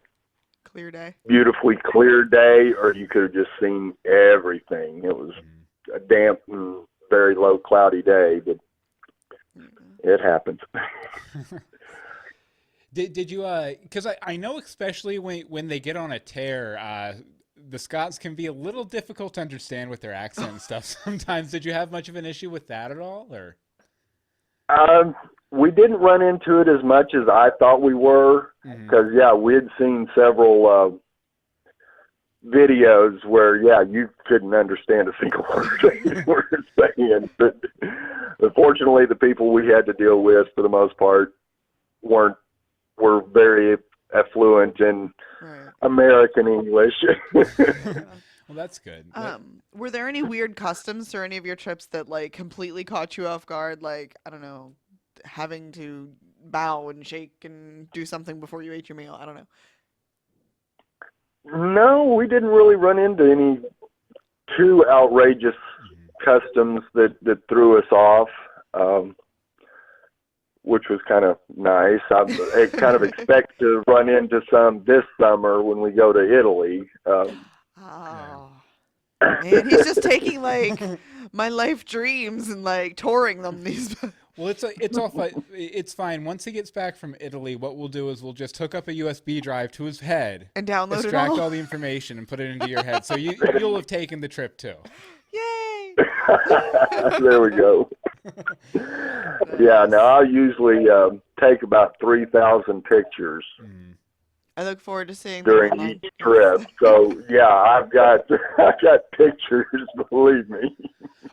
clear day. Beautifully clear day, or you could have just seen everything. It was a damp and very low cloudy day, but it happens. Did you because I know, especially when they get on a tear, the Scots can be a little difficult to understand with their accent and stuff sometimes. Did you have much of an issue with that at all, or? We didn't run into it as much as I thought we were, because we had seen several videos where you couldn't understand a single word they were saying. But unfortunately, the people we had to deal with, for the most part, were very affluent in American English. Well, that's good. Were there any weird customs for any of your trips that like completely caught you off guard? Like, I don't know, having to bow and shake and do something before you ate your meal? I don't know. No, we didn't really run into any too outrageous customs that threw us off, which was kind of nice. I kind of expect to run into some this summer when we go to Italy. Oh. Man, he's just taking like my life dreams and like touring them these. Well, it's all fine. It's fine. Once he gets back from Italy, what we'll do is we'll just hook up a USB drive to his head and download extract it all the information and put it into your head. So you'll have taken the trip too. Yay! There we go. Yeah, now I usually take about 3,000 pictures. I look forward to seeing during each trip. So yeah, I've got pictures, believe me.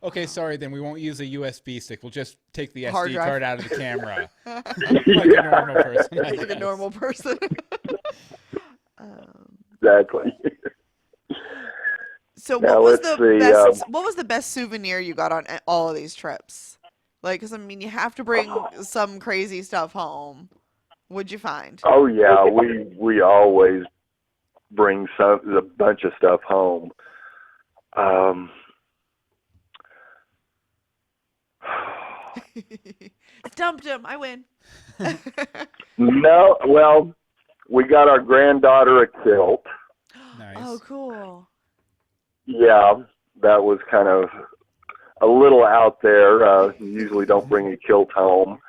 Okay, sorry, then we won't use a USB stick. We'll just take the Hard SD drive. card out of the camera. Like a normal person. Like a normal person. Exactly. So Now, what let's was the best souvenir you got on all of these trips? Like, 'cause I mean, you have to bring some crazy stuff home. What'd you find? Oh yeah, we always bring a bunch of stuff home. Stumped him. I win. No, well, we got our granddaughter a kilt. Nice. Oh, cool. Yeah, that was kind of a little out there. You usually don't bring a kilt home.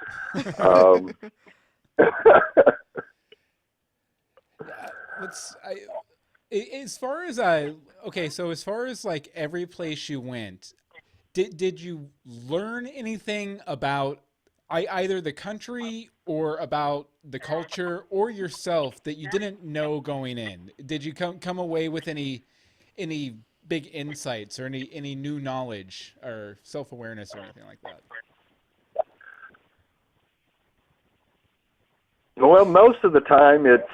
As far as as far as like every place you went, did you learn anything about either the country or about the culture or yourself that you didn't know going in? Did you come away with any big insights or any new knowledge or self-awareness or anything like that? Well, most of the time it's,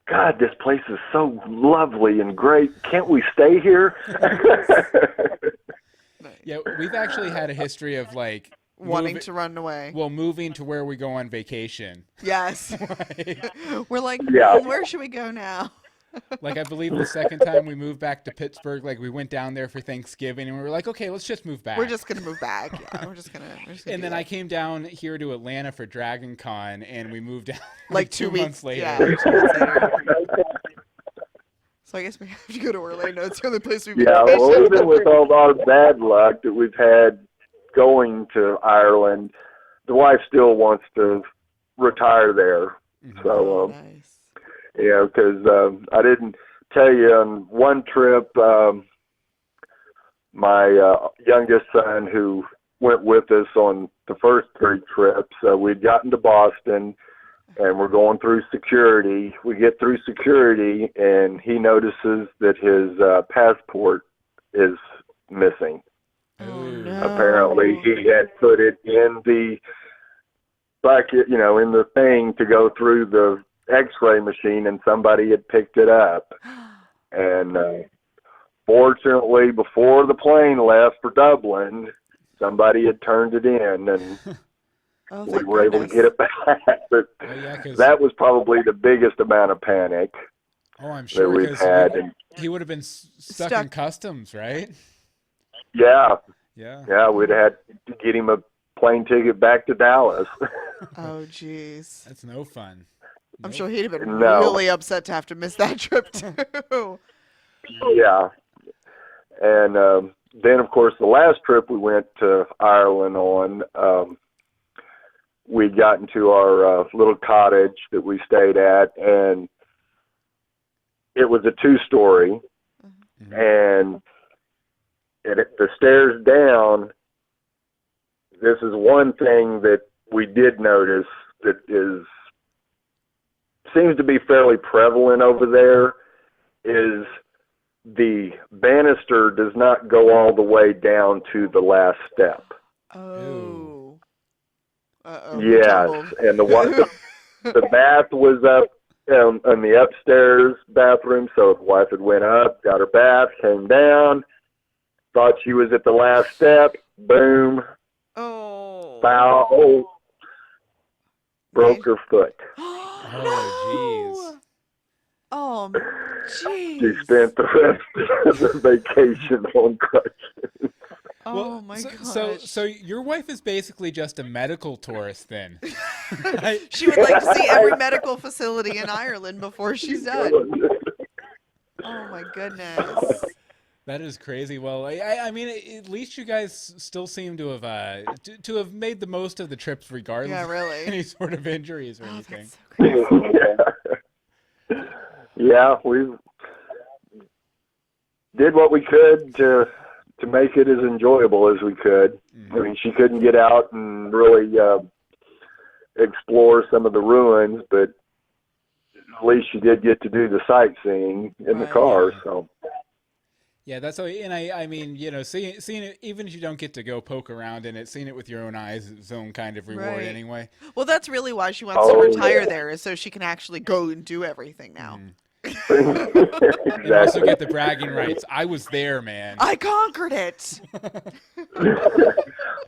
God, this place is so lovely and great. Can't we stay here? Yeah, we've actually had a history of like wanting to run away. Well, moving to where we go on vacation. Yes. We're like, Yeah. Where should we go now? Like, I believe the second time we moved back to Pittsburgh, like we went down there for Thanksgiving and we were like, okay, let's just move back. We're just going to move back. Yeah, we're just going to. And then I came down here to Atlanta for Dragon Con and we moved down like 2 months later. Yeah, 2 months later. So I guess we have to go to Orlando. It's the only place we've been. Yeah, well, even with all our bad luck that we've had going to Ireland, the wife still wants to retire there. Mm-hmm. So, Nice. yeah, because I didn't tell you on one trip, my youngest son, who went with us on the first 3 trips, we'd gotten to Boston, and we're going through security. We get through security, and he notices that his passport is missing. Oh, no. Apparently, he had put it in the bucket, in the thing to go through the X-ray machine, and somebody had picked it up. And fortunately, before the plane left for Dublin, somebody had turned it in, and we were able to get it back. But that was probably the biggest amount of panic. Oh, I'm sure, that we've had. He would have been stuck in customs, right? Yeah. Yeah. Yeah, we'd had to get him a plane ticket back to Dallas. Oh, jeez. That's no fun. I'm sure he'd have been really upset to have to miss that trip, too. Yeah. And then, of course, the last trip we went to Ireland on, we got into our little cottage that we stayed at, and it was a 2-story, Mm-hmm. and the stairs down, this is one thing that we did notice that seems to be fairly prevalent over there, is the banister does not go all the way down to the last step. Oh. Uh-oh. Yes, and the bath was up in the upstairs bathroom, so the wife had went up, got her bath, came down, thought she was at the last step, boom, Oh. foul. broke her foot. Oh, Oh, jeez. She spent the rest of the vacation on crutches. Oh my so your wife is basically just a medical tourist then. She would like to see every medical facility in Ireland before she's done. Oh my goodness. That is crazy. Well, I mean, at least you guys still seem to have made the most of the trips, regardless Yeah, really. of any sort of injuries or Oh, anything. that's so crazy. Yeah, we did what we could to make it as enjoyable as we could. I mean, she couldn't get out and really explore some of the ruins, but at least she did get to do the sightseeing in the car. So. Yeah, that's how. And I mean, you know, seeing it, even if you don't get to go poke around in it, seeing it with your own eyes is its own kind of reward anyway. Well, that's really why she wants to retire there, is so she can actually go and do everything now. Exactly. And also get the bragging rights. I was there, man. I conquered it.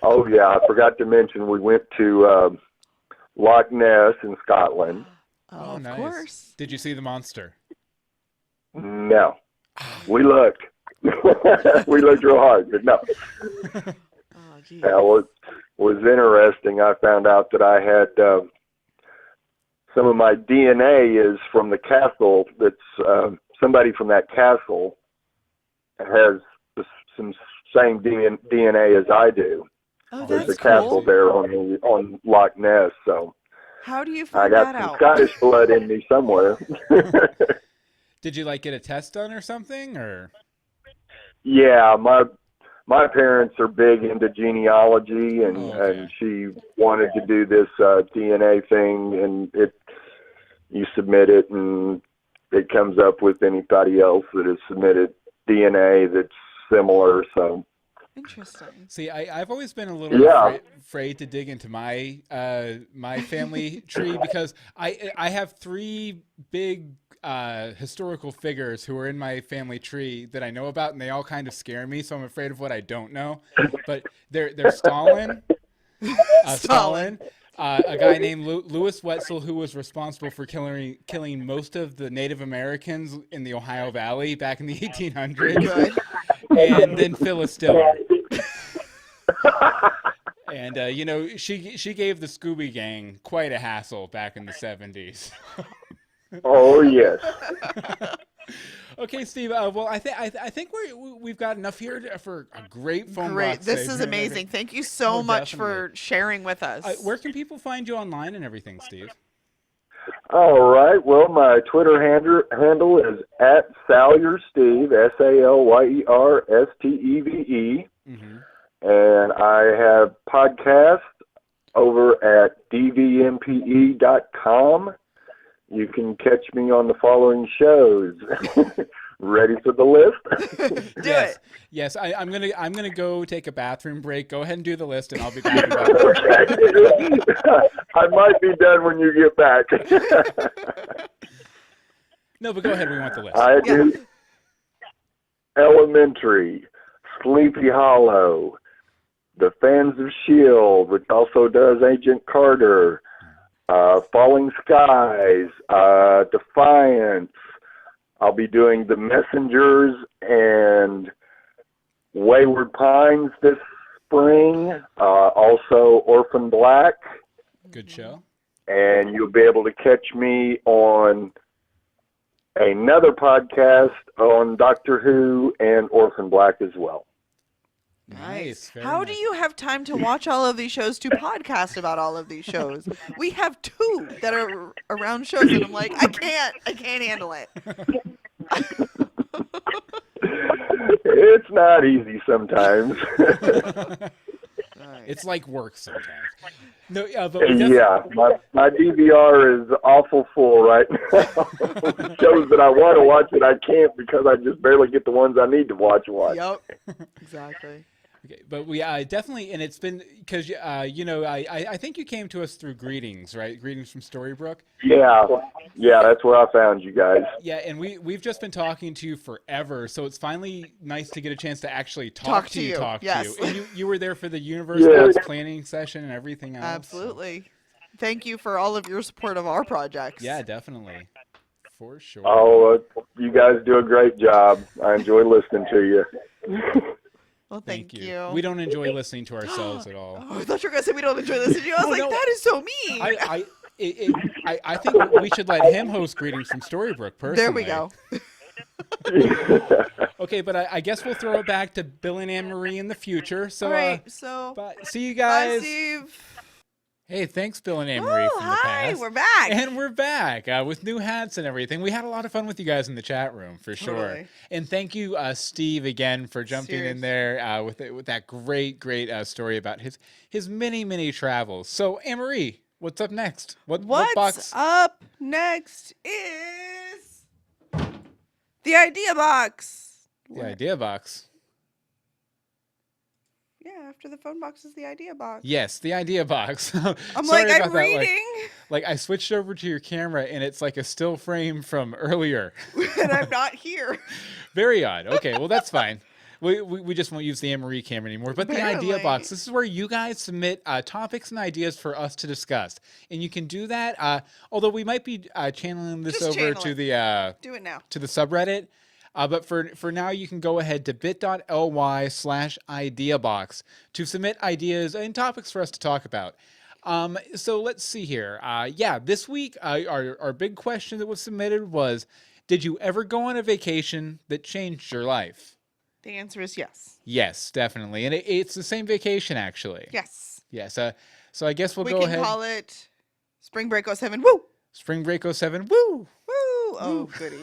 Oh yeah, I forgot to mention we went to Loch Ness in Scotland. Oh, nice. Of course. Did you see the monster? No, we looked. We looked real hard, but no. Oh, geez. That was interesting. I found out that I had some of my DNA is from the castle. That's somebody from that castle has some same DNA as I do. Oh, There's that's a castle cool. there on Loch Ness, so How do you I find got that some out? Scottish blood in me somewhere. Did you get a test done or something, or? Yeah, my parents are big into genealogy, and she wanted to do this DNA thing, and you submit it, and it comes up with anybody else that has submitted DNA that's similar. So Interesting. See, I've always been a little afraid to dig into my my family tree because I have three big historical figures who are in my family tree that I know about, and they all kind of scare me. So I'm afraid of what I don't know. But they're Stalin, Stalin, a guy named Louis Wetzel, who was responsible for killing most of the Native Americans in the Ohio Valley back in the 1800s. Good. And then Phyllis Diller. And you know, she gave the Scooby Gang quite a hassle back in the 70s. Oh yes. Okay, Steve. Well, I think we've got enough here for a great phone Great. box This is segment. amazing. Thank you so Oh, much definitely. for sharing with us. Where can people find you online and everything, Steve? All right. Well, my Twitter handle is @SalyerSteve, SalyerSteve, and I have podcasts over at dvmpe.com. You can catch me on the following shows. Ready for the list? Do it. Yes. I'm gonna go take a bathroom break. Go ahead and do the list, and I'll be back. I might be done when you get back. No, but go ahead. We want the list. I do Elementary, Sleepy Hollow, The Fans of S.H.I.E.L.D., which also does Agent Carter, Falling Skies, Defiance. I'll be doing The Messengers and Wayward Pines this spring. Also Orphan Black. Good show. And you'll be able to catch me on another podcast on Doctor Who and Orphan Black as well. Nice. How do you have time to watch all of these shows, to podcast about all of these shows? We have 2 that are around shows, and I'm like, I can't handle it. It's not easy sometimes. It's like work sometimes. No, but yeah, my DVR is awful full right now. Shows that I want to watch and I can't because I just barely get the ones I need to watch. Yep, exactly. Okay, but we definitely, and it's been because you know, I think you came to us through Greetings, right? Greetings from Storybrooke. Yeah, that's where I found you guys. Yeah, and we've just been talking to you forever, so it's finally nice to get a chance to actually talk to you. Yes. And you were there for the Universe Box planning session and everything else. Absolutely. thank you for all of your support of our projects. Yeah, definitely. For sure. Oh, you guys do a great job. I enjoy listening to you. Well, thank you. We don't enjoy listening to ourselves at all. Oh, I thought you were going to say we don't enjoy listening to you. I was like, no. that is so mean. I think we should let him host Greetings from Storybrooke, personally. There we go. Okay, but I guess we'll throw it back to Bill and Anne-Marie in the future. So, all right, so bye. See you guys. bye, Steve. Hey, thanks, Bill and Anne-Marie from the hi, past. we're back. And we're back with new hats and everything. We had a lot of fun with you guys in the chat room, for sure. Totally. And thank you, Steve, again, for jumping in there with that great story about his many travels. So, Anne-Marie, what's up next? What box? Up next is the idea box. The idea box. Yeah, after the phone box is the idea box. Yes, the idea box. I'm Sorry like, about I'm that. reading. Like I switched over to your camera and it's like a still frame from earlier. And I'm not here. Very odd. Okay, well that's fine. We just won't use the Anne-Marie camera anymore. But the idea box, this is where you guys submit topics and ideas for us to discuss. And you can do that, although we might be channeling this over to the do it now. To the subreddit. But for now, you can go ahead to bit.ly/ideabox to submit ideas and topics for us to talk about. So let's see here. This week, our big question that was submitted was, did you ever go on a vacation that changed your life? The answer is yes. Yes, definitely. And it's the same vacation, actually. Yes. Yes. So I guess we can go ahead. call it Spring Break 07. Woo! Spring Break 07. Woo! Woo! Oh, goody.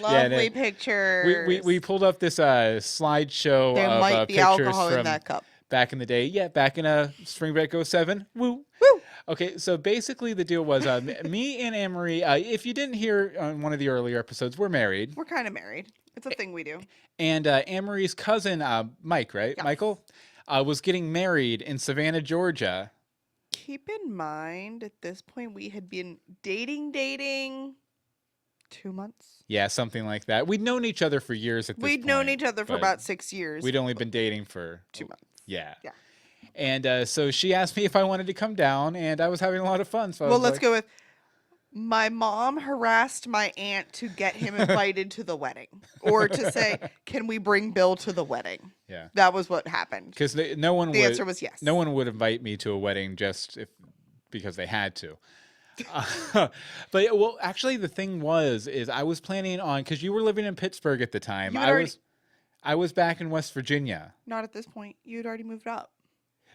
Lovely pictures. We pulled up this slideshow there of might be pictures alcohol from in that cup. Back in the day. Yeah, back in Spring Break 07. Woo! Woo! Okay, so basically the deal was me and Anne-Marie, if you didn't hear on one of the earlier episodes, we're married. We're kind of married. It's a thing we do. And Anne-Marie's cousin, Mike, right? Yes. Michael, was getting married in Savannah, Georgia. Keep in mind, at this point, we had been dating 2 months. Yeah, something like that. We'd known each other for years at this point. We'd known each other for about 6 years. We'd only been dating for 2 months. Yeah. Yeah. And so she asked me if I wanted to come down, and I was having a lot of fun. So let's go with my mom harassed my aunt to get him invited to the wedding, or to say, "Can we bring Bill to the wedding?" Yeah, that was what happened. Because the answer was yes. No one would invite me to a wedding just because they had to. But actually, the thing is I was planning on, because you were living in Pittsburgh at the time. I was back in West Virginia. Not at this point. You had already moved up.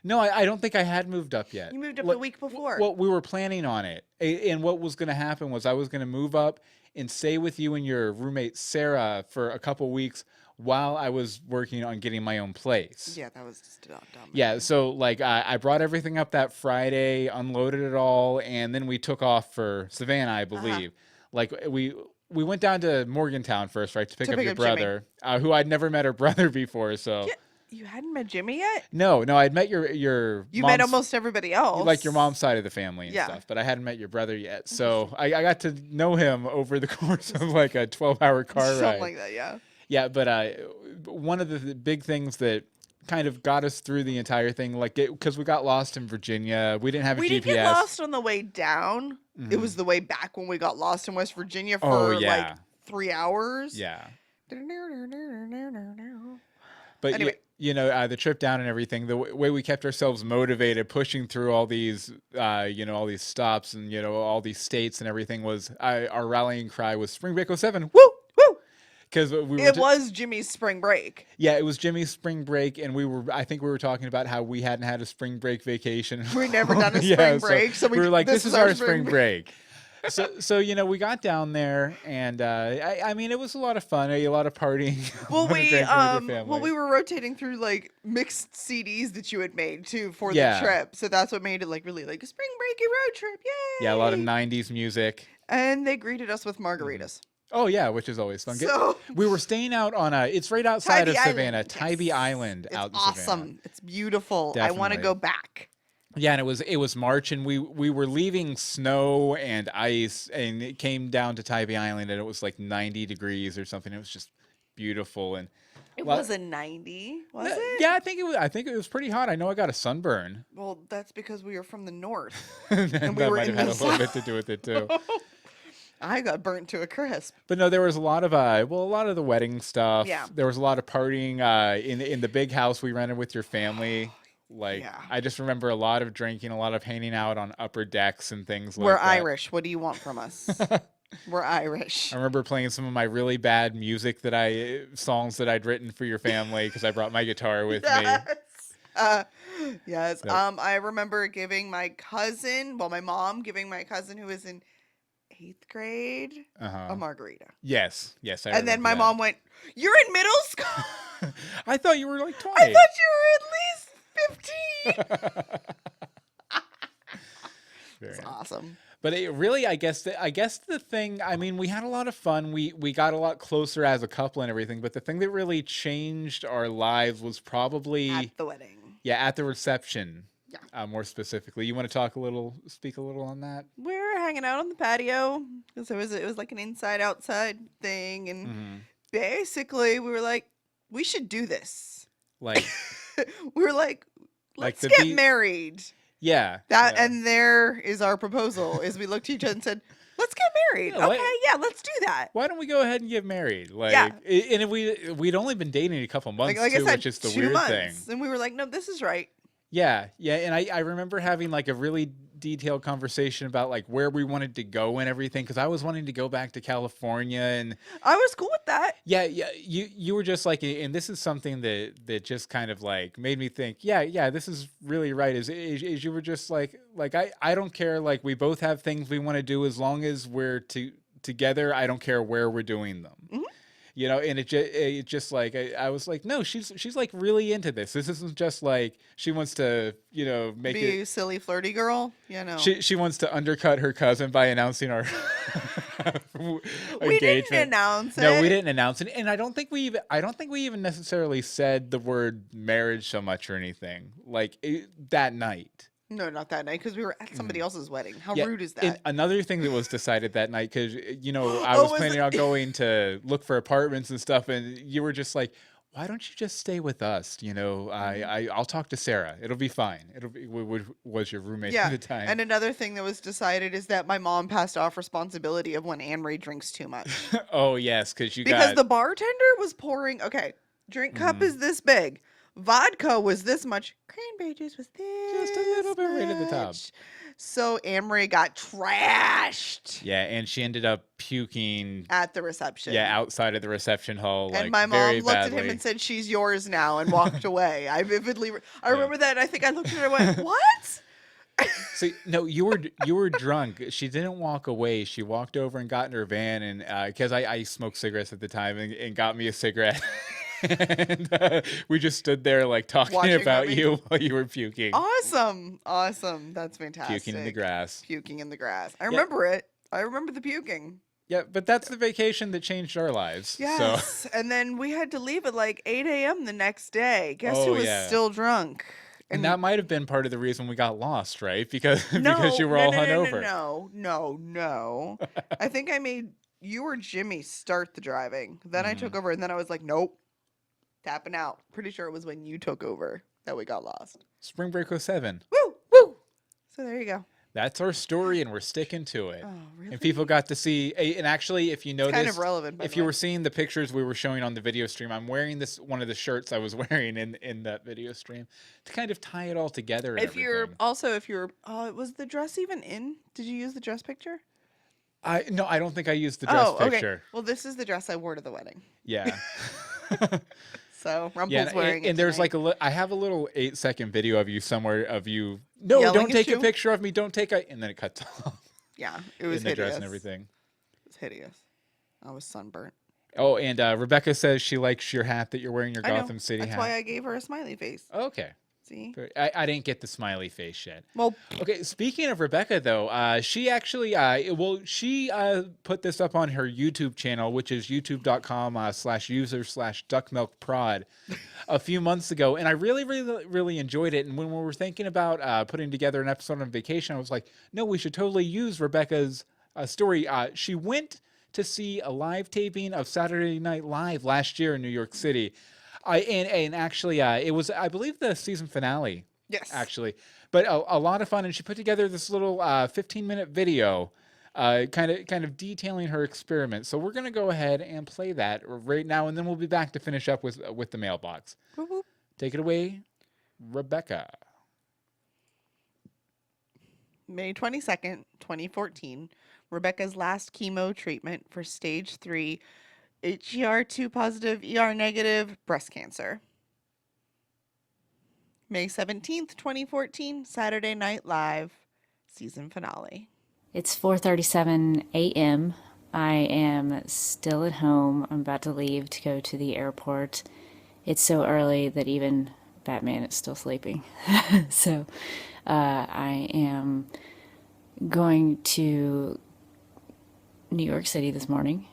No, I don't think I had moved up yet. You moved up the week before. Well, we were planning on it. And what was going to happen was I was going to move up and stay with you and your roommate, Sarah, for a couple weeks while I was working on getting my own place. Yeah, that was just dumb. Yeah, so I brought everything up that Friday, unloaded it all, and then we took off for Savannah, I believe. We went down to Morgantown first, right, to pick up your brother, who I'd never met her brother before, so... Yeah. You hadn't met Jimmy yet? No, I'd met your You met almost everybody else. Like your mom's side of the family and stuff, but I hadn't met your brother yet. So I got to know him over the course of like a 12-hour car ride. Something like that, yeah. Yeah, but one of the big things that kind of got us through the entire thing, because we got lost in Virginia. We didn't have a GPS. We didn't get lost on the way down. Mm-hmm. It was the way back when we got lost in West Virginia for like 3 hours. Yeah. But anyway. The trip down and everything, the way we kept ourselves motivated, pushing through all these, all these stops and, all these states and everything was, our rallying cry was Spring Break 07. Woo! Woo! Because it was Jimmy's spring break. Yeah, it was Jimmy's spring break. And I think we were talking about how we hadn't had a spring break vacation. We'd never done a spring break. So we were like, this is our spring break. So we got down there, and I mean, it was a lot of fun, a lot of partying. Well, we were rotating through like mixed CDs that you had made too for the trip, so that's what made it like really like a spring breaky road trip. Yay! Yeah, a lot of '90s music. And they greeted us with margaritas. Oh yeah, which is always fun. So, we were staying out on it's right outside of Savannah, Island. Tybee Island, out in Savannah. It's awesome. It's beautiful. Definitely. I want to go back. Yeah, and it was March, and we were leaving snow and ice, and it came down to Tybee Island, and it was like 90 degrees or something. It was just beautiful, and It wasn't 90, was it? Yeah, I think it was pretty hot. I know I got a sunburn. Well, that's because we were from the north. And we that were might in have had the a little bit to do with it too. I got burnt to a crisp. But no, there was a lot of a lot of the wedding stuff. Yeah. There was a lot of partying in the big house we rented with your family. Like, Yeah. I just remember a lot of drinking, a lot of hanging out on upper decks and things like We're that. Irish. What do you want from us? We're Irish. I remember playing some of my really bad music songs that I'd written for your family because I brought my guitar with me. Yes. Yep. I remember giving my mom giving my cousin who was in 8th grade a margarita. Yes, I And then remember my that. mom went, "You're in middle school?" I thought you were like 20. I thought you were at least 15. Very It's awesome. But it really, I guess the thing, I mean, we had a lot of fun. We got a lot closer as a couple and everything. But the thing that really changed our lives was probably At the wedding. at the reception. Yeah. More specifically, you want to speak a little on that? We were hanging out on the patio because it was like an inside outside thing, and basically we were like, we should do this. Like, We were like, Like let's the get beat- married. yeah. That yeah. and there is our proposal. Is we looked at each other and said, let's get married. Yeah, Okay, yeah, let's do that. Why don't we go ahead and get married? Like, Yeah. and if we'd only been dating a couple months Like too, I said, which is the 2 weird months, thing. and we were like, no, this is right. Yeah, and I remember having like a really detailed conversation about like where we wanted to go and everything because I was wanting to go back to California and I was cool with that. yeah, you were just like, and this is something that just kind of like made me think, yeah, this is really right. Is you were just like I don't care, like we both have things we want to do as long as we're together. I don't care where we're doing them. Mhm. You know, and it just like I was like, no, she's like really into this. This isn't just like she wants to, you know, make Be it. a silly flirty girl. Yeah, no. She wants to undercut her cousin by announcing our We didn't engagement. announce it. No, we didn't announce it, and I don't think we even necessarily said the word marriage so much or anything like that night. No, not that night because we were at somebody else's wedding. How Yeah, rude is and that? another thing that was decided that night, because you know I Oh, was was planning it- on going to look for apartments and stuff, and you were just like, "Why don't you just stay with us?" You know, I'll talk to Sarah. It'll be fine. Was your roommate Yeah. at the time? And another thing that was decided is that my mom passed off responsibility of when Anne Marie drinks too much. Oh yes, because Because the bartender was pouring, okay, drink cup is this big. Vodka was this much. Cranberry juice was this Just a little bit right at the top. much. So Anne Marie got trashed Yeah, and she ended up puking. at the reception. Yeah, outside of the reception hall. And like, my mom very looked badly. at him and said, "She's yours now," and walked away. I vividly, I remember that. And I think I looked at her and went, "What?" See, no, you were drunk. She didn't walk away. She walked over and got in her van, and because I smoked cigarettes at the time, and got me a cigarette. And we just stood there like talking Watching about me. you while you were puking, Awesome, that's fantastic. puking in the grass. Puking in the grass. I remember it. I remember the puking. Yeah, but that's the vacation that changed our lives. Yes. And then we had to leave at like 8 a.m. the next day. Guess Oh, who was yeah. still drunk? And that might have been part of the reason we got lost, right? Because No, because you were no, all no, hungover. No. I think I made you or Jimmy start the driving. Then I took over, and then I was like, nope, tapping out. Pretty sure it was when you took over that we got lost. Spring Break 07. Woo, woo. So there you go. That's our story, and we're sticking to it. Oh, really? And people got to see. And actually, if you noticed, kind of relevant. By if the you way. were seeing the pictures we were showing on the video stream, I'm wearing one of the shirts I was wearing in that video stream to kind of tie it all together. And if you're everything. also, was the dress even in? Did you use the dress picture? No, I don't think I used the dress Okay. picture. Well, this is the dress I wore to the wedding. Yeah. So Rumple's Yeah, wearing it. and there's tonight. like I have a little 8-second video of you somewhere of you. No, Yelling don't at take a you? picture of me. Don't take a. And then it cuts off Yeah, it was in the hideous. dress and everything. It was hideous. I was sunburnt. Oh, and Rebecca says she likes your hat that you're wearing, your I know. Gotham City That's hat. why I gave her a smiley face. Okay. See? I didn't get the smiley face yet. Well, Okay, speaking of Rebecca, though, she actually, she put this up on her YouTube channel, which is youtube.com/user/duckmilkprod a few months ago. And I really, really, really enjoyed it. And when we were thinking about putting together an episode on vacation, I was like, no, we should totally use Rebecca's story. She went to see a live taping of Saturday Night Live last year in New York City. And actually, it was, I believe, the season finale. Yes. Actually, but a lot of fun, and she put together this little 15-minute video, kind of detailing her experiment. So we're gonna go ahead and play that right now, and then we'll be back to finish up with the mailbox. Woo-hoo. Take it away, Rebecca. May 22nd, 2014, Rebecca's last chemo treatment for stage 3 HER2 positive, ER negative breast cancer. May 17th, 2014, Saturday Night Live, season finale. It's 4:37 a.m. I am still at home. I'm about to leave to go to the airport. It's so early that even Batman is still sleeping. So I am going to New York City this morning,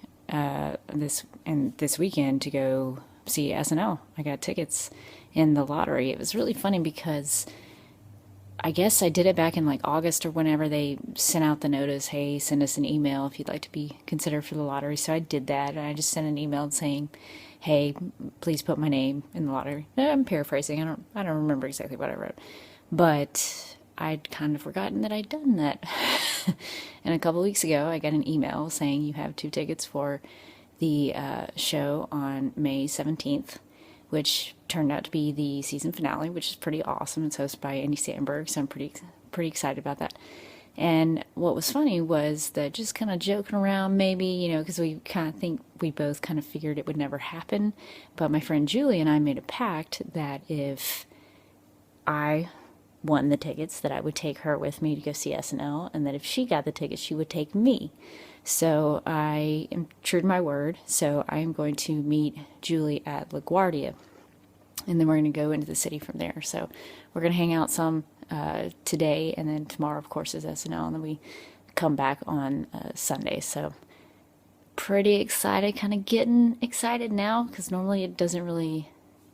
this weekend to go see SNL. I got tickets in the lottery. It was really funny because I guess I did it back in like August or whenever they sent out the notice, hey, send us an email if you'd like to be considered for the lottery. So I did that, and I just sent an email saying, hey, please put my name in the lottery. I'm paraphrasing. I don't remember exactly what I wrote, but I'd kind of forgotten that I'd done that. And a couple weeks ago, I got an email saying you have 2 tickets for the show on May 17th, which turned out to be the season finale, which is pretty awesome. It's hosted by Andy Samberg, so I'm pretty excited about that. And what was funny was that just kind of joking around, maybe, because we kind of think we both kind of figured it would never happen. But my friend Julie and I made a pact that if I won the tickets, that I would take her with me to go see SNL, and that if she got the tickets, she would take me. So I am true to my word. So I am going to meet Julie at LaGuardia, and then we're going to go into the city from there. So we're going to hang out some today, and then tomorrow, of course, is SNL, and then we come back on Sunday. So pretty excited, kind of getting excited now, because normally it doesn't really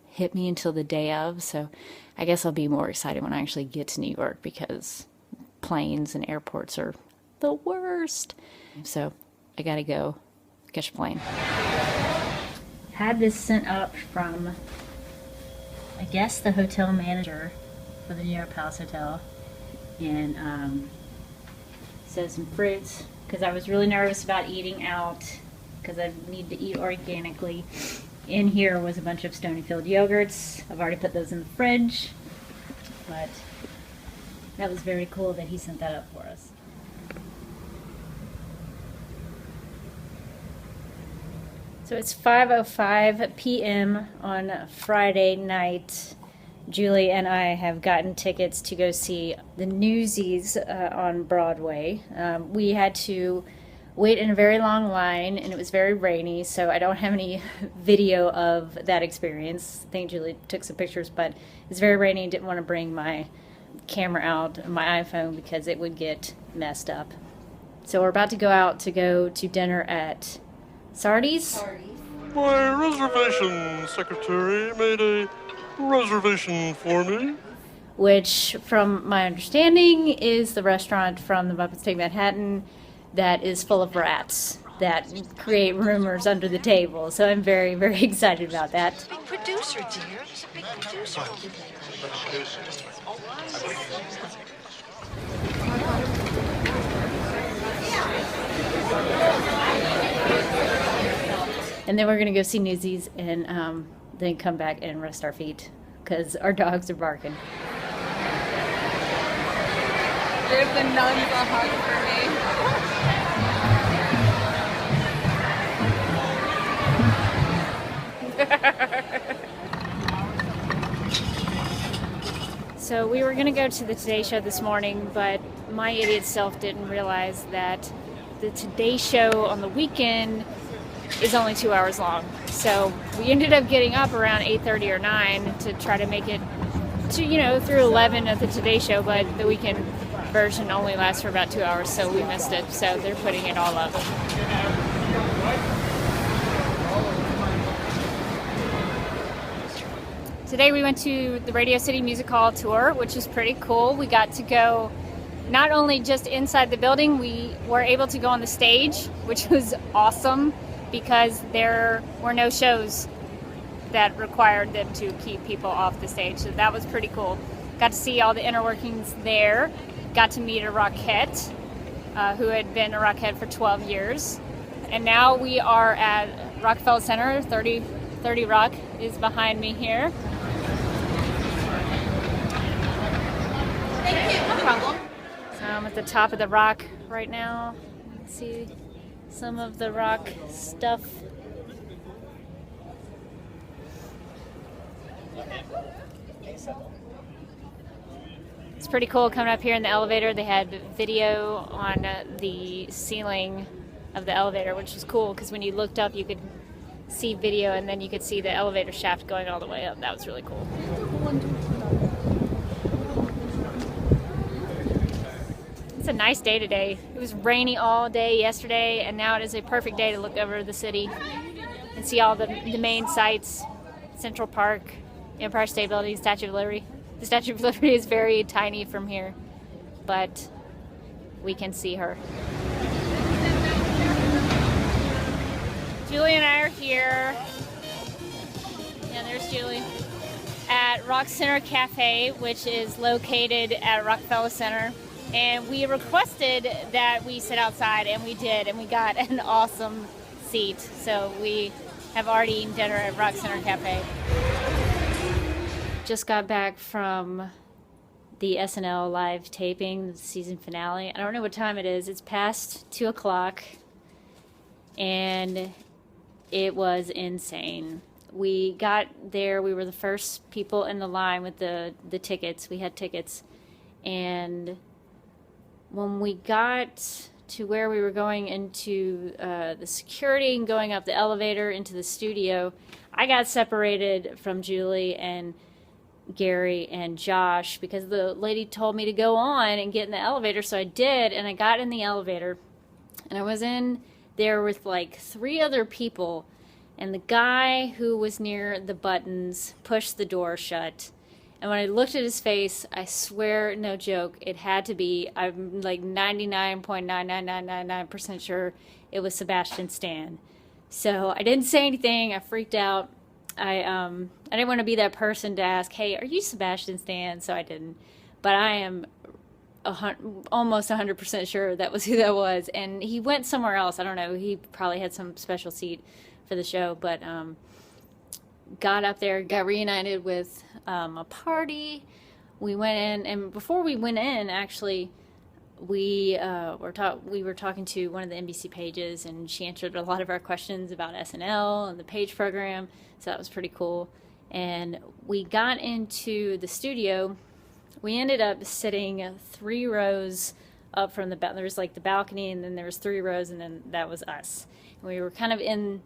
hit me until the day of. So I guess I'll be more excited when I actually get to New York, because planes and airports are the worst. So I gotta go catch a plane. Had this sent up from, I guess, the hotel manager for the New York Palace Hotel, and so some fruits, because I was really nervous about eating out, because I need to eat organically. In here was a bunch of Stonyfield yogurts. I've already put those in the fridge, but that was very cool that he sent that up for us. So it's 5:05 p.m. on Friday night. Julie and I have gotten tickets to go see the Newsies on Broadway. We had to wait in a very long line, and it was very rainy, so I don't have any video of that experience. I think Julie took some pictures, but it's very rainy and didn't want to bring my camera out, my iPhone, because it would get messed up. So we're about to go out to go to dinner at Sardi's. My reservation secretary made a reservation for me. Which, from my understanding, is the restaurant from the Muppets Take Manhattan that is full of rats that create rumors under the table. So I'm very, very excited about that. Big producer, dear. He's a big producer. And then we're going to go see Newsies, and then come back and rest our feet, because our dogs are barking. Give the nuns a hug for me. So we were going to go to the Today Show this morning, but my idiot self didn't realize that the Today Show on the weekend is only 2 hours long. So we ended up getting up around 8:30 or 9 to try to make it to, through 11 of the Today Show, but the weekend version only lasts for about 2 hours, so we missed it. So they're putting it all up. Today we went to the Radio City Music Hall tour, which is pretty cool. We got to go not only just inside the building, we were able to go on the stage, which was awesome, because there were no shows that required them to keep people off the stage. So that was pretty cool. Got to see all the inner workings there. Got to meet a Rockette who had been a Rockette for 12 years. And now we are at Rockefeller Center. 30 Rock is behind me here. Thank you. No problem. So I'm at the top of the Rock right now. You can see some of the Rock stuff. It's pretty cool coming up here in the elevator. They had video on the ceiling of the elevator, which was cool because when you looked up, you could see video and then you could see the elevator shaft going all the way up. That was really cool. It's a nice day today. It was rainy all day yesterday, and now it is a perfect day to look over the city and see all the main sites. Central Park, Empire State Building, Statue of Liberty. The Statue of Liberty is very tiny from here, but we can see her. Julie and I are here. Yeah, there's Julie. At Rock Center Cafe, which is located at Rockefeller Center. And we requested that we sit outside, and we did, and we got an awesome seat. So we have already eaten dinner at Rock Center Cafe. Just got back from the SNL live taping, the season finale. I don't know what time it is. It's past 2 o'clock, and it was insane. We got there. We were the first people in the line with the tickets. We had tickets, and when we got to where we were going into the security and going up the elevator into the studio, I got separated from Julie and Gary and Josh because the lady told me to go on and get in the elevator, so I did, and I got in the elevator, and I was in there with like 3 other people, and the guy who was near the buttons pushed the door shut. And when I looked at his face, I swear, no joke, it had to be, I'm like 99.99999% sure it was Sebastian Stan. So I didn't say anything. I freaked out. I didn't want to be that person to ask, hey, are you Sebastian Stan? So I didn't. But I am almost 100% sure that was who that was. And he went somewhere else. I don't know. He probably had some special seat for the show. But got up there, got reunited with a party. We went in, and before we went in, actually, we were talking to one of the NBC pages, and she answered a lot of our questions about SNL and the page program, so that was pretty cool. And we got into the studio. We ended up sitting 3 rows up from the there was like the balcony, and then there was 3 rows, and then that was us. And we were kind of in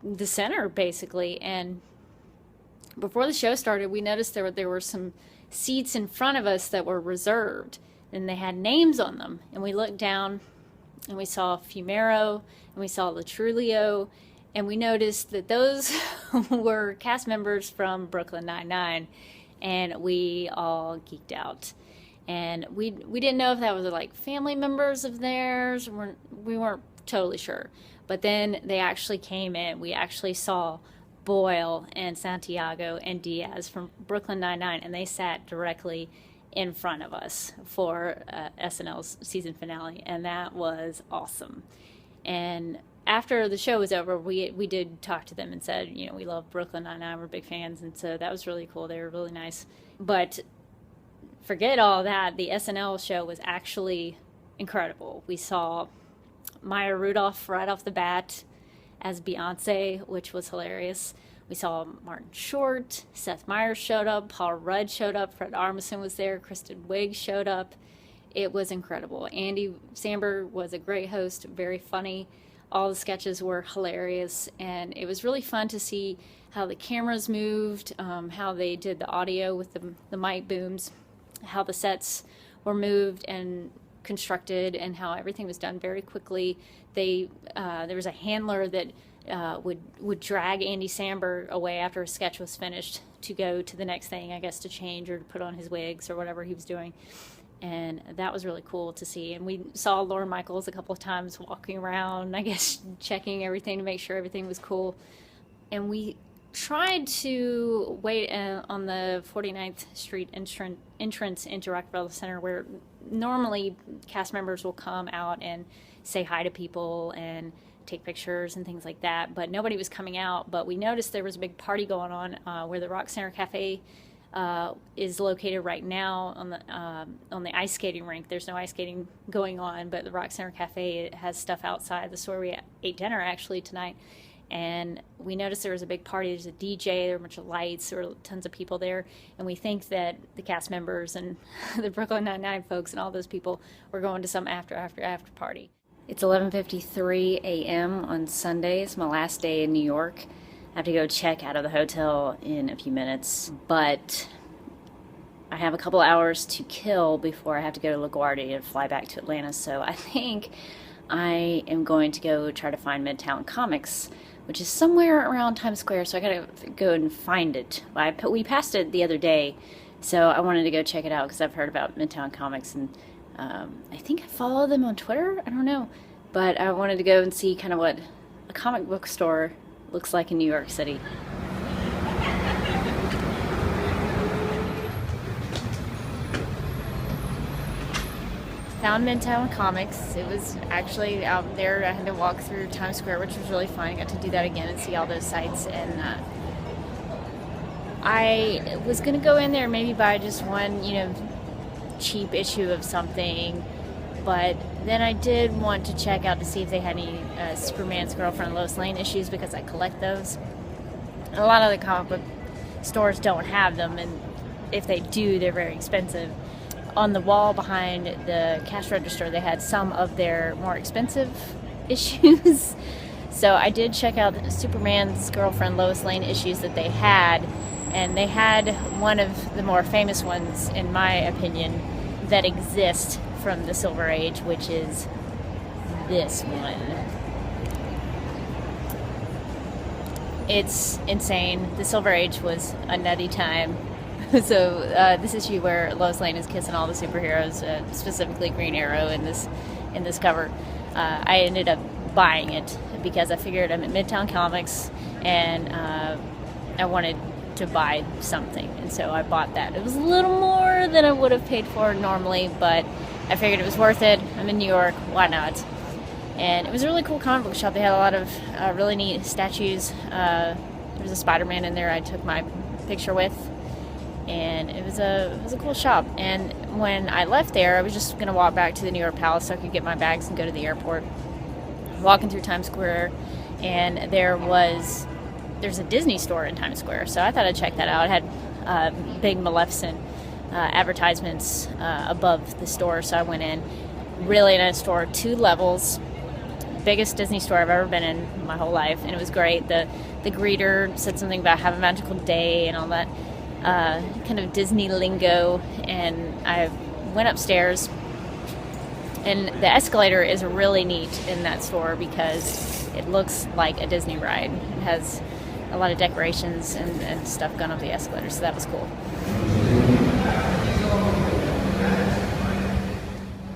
the center, basically, and before the show started, we noticed there were some seats in front of us that were reserved, and they had names on them. And we looked down, and we saw Fumero, and we saw Latrulio, and we noticed that those were cast members from Brooklyn Nine-Nine, and we all geeked out. And we didn't know if that was like family members of theirs. We weren't totally sure. But then they actually came in. We actually saw Boyle and Santiago and Diaz from Brooklyn Nine-Nine, and they sat directly in front of us for SNL's season finale, and that was awesome. And after the show was over, we did talk to them and said, you know, we love Brooklyn Nine-Nine, we're big fans, and so that was really cool. They were really nice. But forget all that, the SNL show was actually incredible. We saw Maya Rudolph right off the bat as Beyonce, which was hilarious. We saw Martin Short, Seth Meyers showed up, Paul Rudd showed up, Fred Armisen was there, Kristen Wiig showed up. It was incredible. Andy Samberg was a great host, very funny. All the sketches were hilarious, and it was really fun to see how the cameras moved, how they did the audio with the mic booms, how the sets were moved and constructed, and how everything was done very quickly. There was a handler that would drag Andy Samberg away after a sketch was finished to go to the next thing, I guess, to change or to put on his wigs or whatever he was doing. And that was really cool to see. And we saw Lorne Michaels a couple of times walking around, I guess, checking everything to make sure everything was cool. And we tried to wait on the 49th Street entrance into Rockefeller Center, where normally cast members will come out and say hi to people and take pictures and things like that, but nobody was coming out. But we noticed there was a big party going on where the Rock Center Cafe is located right now on the ice skating rink. There's no ice skating going on, but the Rock Center Cafe has stuff outside. That's where we ate dinner actually tonight. And we noticed there was a big party. There's a DJ, there were a bunch of lights, there were tons of people there. And we think that the cast members and the Brooklyn Nine-Nine folks and all those people were going to some after party. It's 11:53 a.m. on Sunday. It's my last day in New York. I have to go check out of the hotel in a few minutes, but I have a couple hours to kill before I have to go to LaGuardia and fly back to Atlanta. So I think I am going to go try to find Midtown Comics, which is somewhere around Times Square, so I gotta go and find it. We passed it the other day, so I wanted to go check it out because I've heard about Midtown Comics, and I think I follow them on Twitter, I don't know, but I wanted to go and see kind of what a comic book store looks like in New York City. Found Midtown Comics. It was actually out there. I had to walk through Times Square, which was really fun. I got to do that again and see all those sights. And I was going to go in there and maybe buy just one, cheap issue of something. But then I did want to check out to see if they had any Superman's Girlfriend Lois Lane issues, because I collect those. A lot of the comic book stores don't have them, and if they do, they're very expensive. On the wall behind the cash register, they had some of their more expensive issues. So I did check out Superman's Girlfriend Lois Lane issues that they had, and they had one of the more famous ones, in my opinion, that exist from the Silver Age, which is this one. It's insane. The Silver Age was a nutty time. So this issue where Lois Lane is kissing all the superheroes, specifically Green Arrow in this cover, I ended up buying it because I figured I'm at Midtown Comics and I wanted to buy something, and so I bought that. It was a little more than I would have paid for normally, but I figured it was worth it. I'm in New York, why not? And it was a really cool comic book shop. They had a lot of really neat statues. There was a Spider-Man in there I took my picture with. And it was a cool shop. And when I left there, I was just going to walk back to the New York Palace so I could get my bags and go to the airport. Walking through Times Square, and there's a Disney store in Times Square, so I thought I'd check that out. It had big Maleficent advertisements above the store, so I went in. Really nice store, 2 levels. Biggest Disney store I've ever been in my whole life, and it was great. The greeter said something about have a magical day and all that. Kind of Disney lingo, and I went upstairs, and the escalator is really neat in that store because it looks like a Disney ride. It has a lot of decorations and stuff going up the escalator, so that was cool.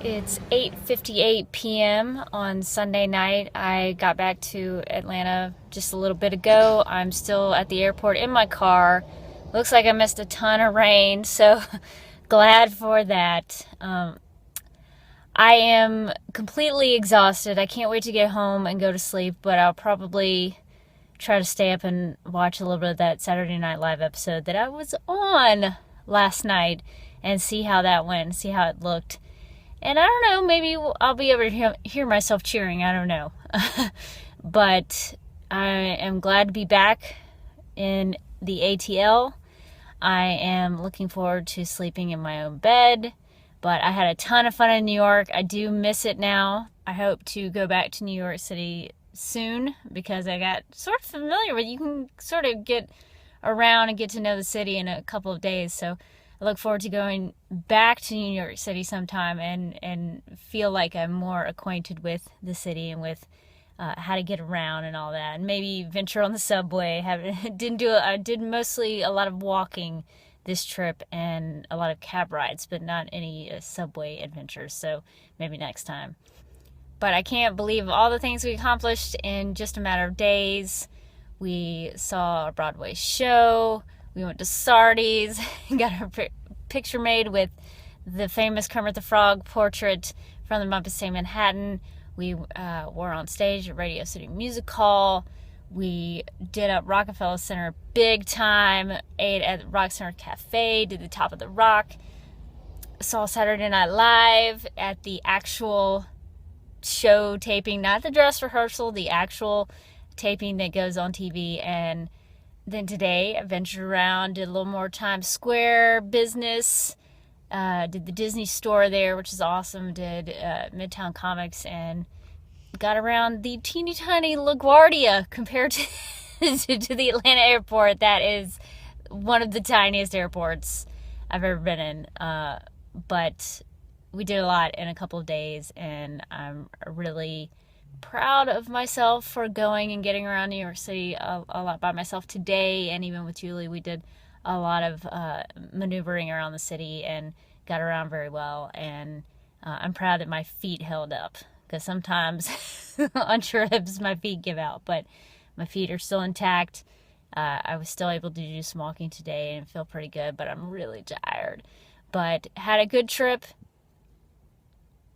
It's 8:58 p.m. on Sunday night. I got back to Atlanta just a little bit ago. I'm still at the airport in my car. Looks like I missed a ton of rain, so glad for that. I am completely exhausted. I can't wait to get home and go to sleep, but I'll probably try to stay up and watch a little bit of that Saturday Night Live episode that I was on last night and see how that went, see how it looked. And I don't know, maybe I'll be able to hear myself cheering. I don't know. But I am glad to be back in the ATL. I am looking forward to sleeping in my own bed, but I had a ton of fun in New York. I do miss it now. I hope to go back to New York City soon because I got sort of familiar with it. You can sort of get around and get to know the city in a couple of days. So I look forward to going back to New York City sometime and feel like I'm more acquainted with the city and with how to get around and all that, and maybe venture on the subway. I did mostly a lot of walking this trip and a lot of cab rides, but not any subway adventures, so maybe next time. But I can't believe all the things we accomplished in just a matter of days. We saw a Broadway show. We went to Sardi's, got our picture made with the famous Kermit the Frog portrait from the Muppets Take Manhattan. We were on stage at Radio City Music Hall. We did up Rockefeller Center big time, ate at Rock Center Cafe, did the Top of the Rock, saw Saturday Night Live at the actual show taping, not the dress rehearsal, the actual taping that goes on TV. And then today I ventured around, did a little more Times Square business, did the Disney store there, which is awesome, did Midtown Comics, and got around the teeny tiny LaGuardia compared to, to the Atlanta airport. That is one of the tiniest airports I've ever been in. But we did a lot in a couple of days, and I'm really proud of myself for going and getting around New York City a lot by myself today. And even with Julie, we did a lot of maneuvering around the city and got around very well. And I'm proud that my feet held up, because sometimes on trips my feet give out, but my feet are still intact. I was still able to do some walking today and feel pretty good, but I'm really tired. But had a good trip.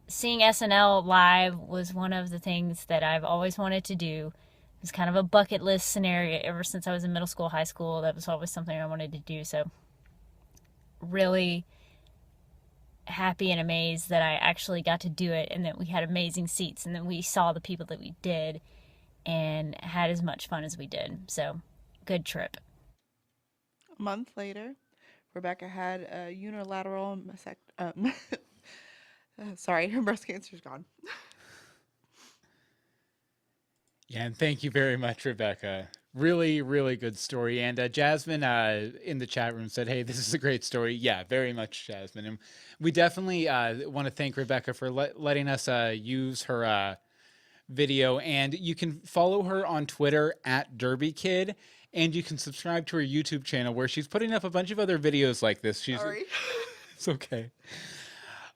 Seeing SNL live was one of the things that I've always wanted to do. It was kind of a bucket list scenario ever since I was in middle school, high school. That was always something I wanted to do. So really happy and amazed that I actually got to do it, and that we had amazing seats, and that we saw the people that we did and had as much fun as we did. So good trip. A month later, Rebecca had a unilateral sorry, her breast cancer's gone. Yeah, and thank you very much, Rebecca. Really, really good story. And Jasmine in the chat room said, hey, this is a great story. Yeah, very much, Jasmine. And we definitely want to thank Rebecca for letting us use her video. And you can follow her on Twitter at DerbyKid. And you can subscribe to her YouTube channel, where she's putting up a bunch of other videos like this. Sorry. It's okay.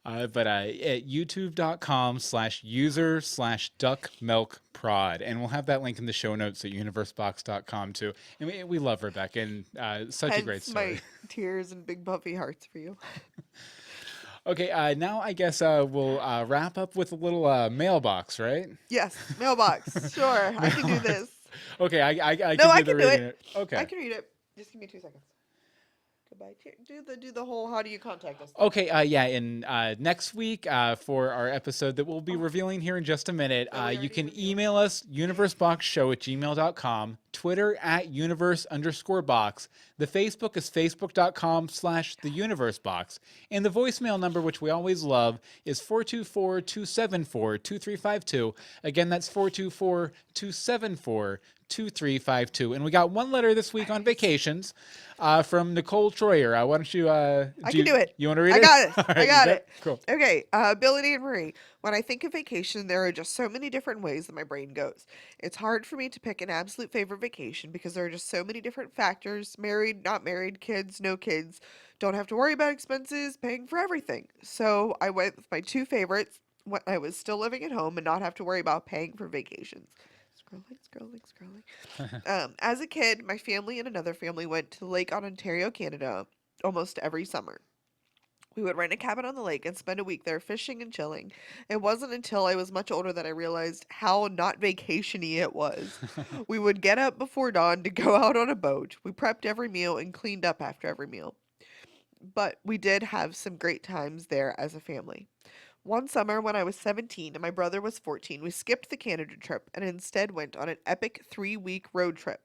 But at youtube.com/user/duckmilkprod. And we'll have that link in the show notes at universebox.com too. And we love Rebecca, and such a great story. My tears and big puffy hearts for you. Okay, now I guess we'll wrap up with a little mailbox, right? Yes, mailbox. Sure, I can do this. Okay, I can do it. Okay. I can read it. Just give me 2 seconds. Goodbye. Do the whole, how do you contact us? Okay, yeah, and next week for our episode that we'll be revealing here in just a minute, you can email us, universeboxshow@gmail.com, Twitter at universe_box. The Facebook is facebook.com/theuniversebox. And the voicemail number, which we always love, is 424-274-2352. Again, that's 424-274-2352. And we got one letter this week on vacations from Nicole Troyer. Why don't you I can do it. You want to read it? I got it. Right, I got it. Cool. Okay, Billy and Marie. When I think of vacation, there are just so many different ways that my brain goes. It's hard for me to pick an absolute favorite vacation because there are just so many different factors: married, not married, kids, no kids, don't have to worry about expenses, paying for everything. So I went with my 2 favorites when I was still living at home and not have to worry about paying for vacations. Scrolling. As a kid, my family and another family went to the lake on Ontario, Canada, almost every summer. We would rent a cabin on the lake and spend a week there fishing and chilling. It wasn't until I was much older that I realized how not vacation-y it was. We would get up before dawn to go out on a boat. We prepped every meal and cleaned up after every meal. But we did have some great times there as a family. One summer when I was 17 and my brother was 14, we skipped the Canada trip and instead went on an epic 3-week road trip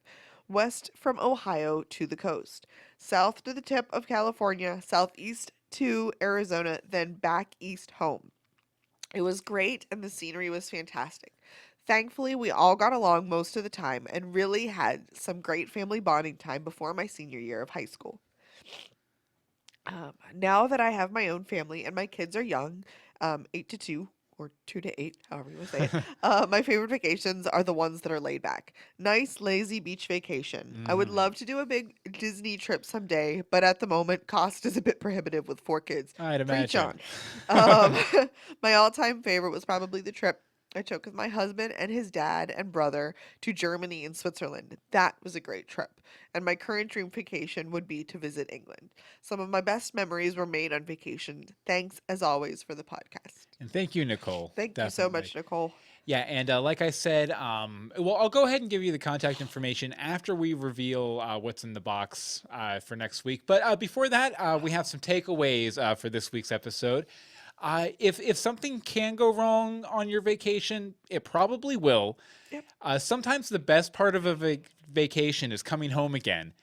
west from Ohio to the coast, south to the tip of California, southeast to Arizona, then back east home. It was great and the scenery was fantastic. Thankfully, we all got along most of the time and really had some great family bonding time before my senior year of high school. Now that I have my own family and my kids are young, 8 to 2 or 2 to 8, however you want to say it, my favorite vacations are the ones that are laid back. Nice, lazy beach vacation. I would love to do a big Disney trip someday, but at the moment, cost is a bit prohibitive with 4 kids. I'd Preach imagine. on. My all-time favorite was probably the trip I took with my husband and his dad and brother to Germany and Switzerland. That was a great trip. And my current dream vacation would be to visit England. Some of my best memories were made on vacation. Thanks, as always, for the podcast. And thank you, Nicole. Thank you so much, Nicole. Yeah, and like I said, well, I'll go ahead and give you the contact information after we reveal what's in the box for next week. But before that, we have some takeaways for this week's episode. If something can go wrong on your vacation, it probably will. Yep. Sometimes the best part of a vacation is coming home again.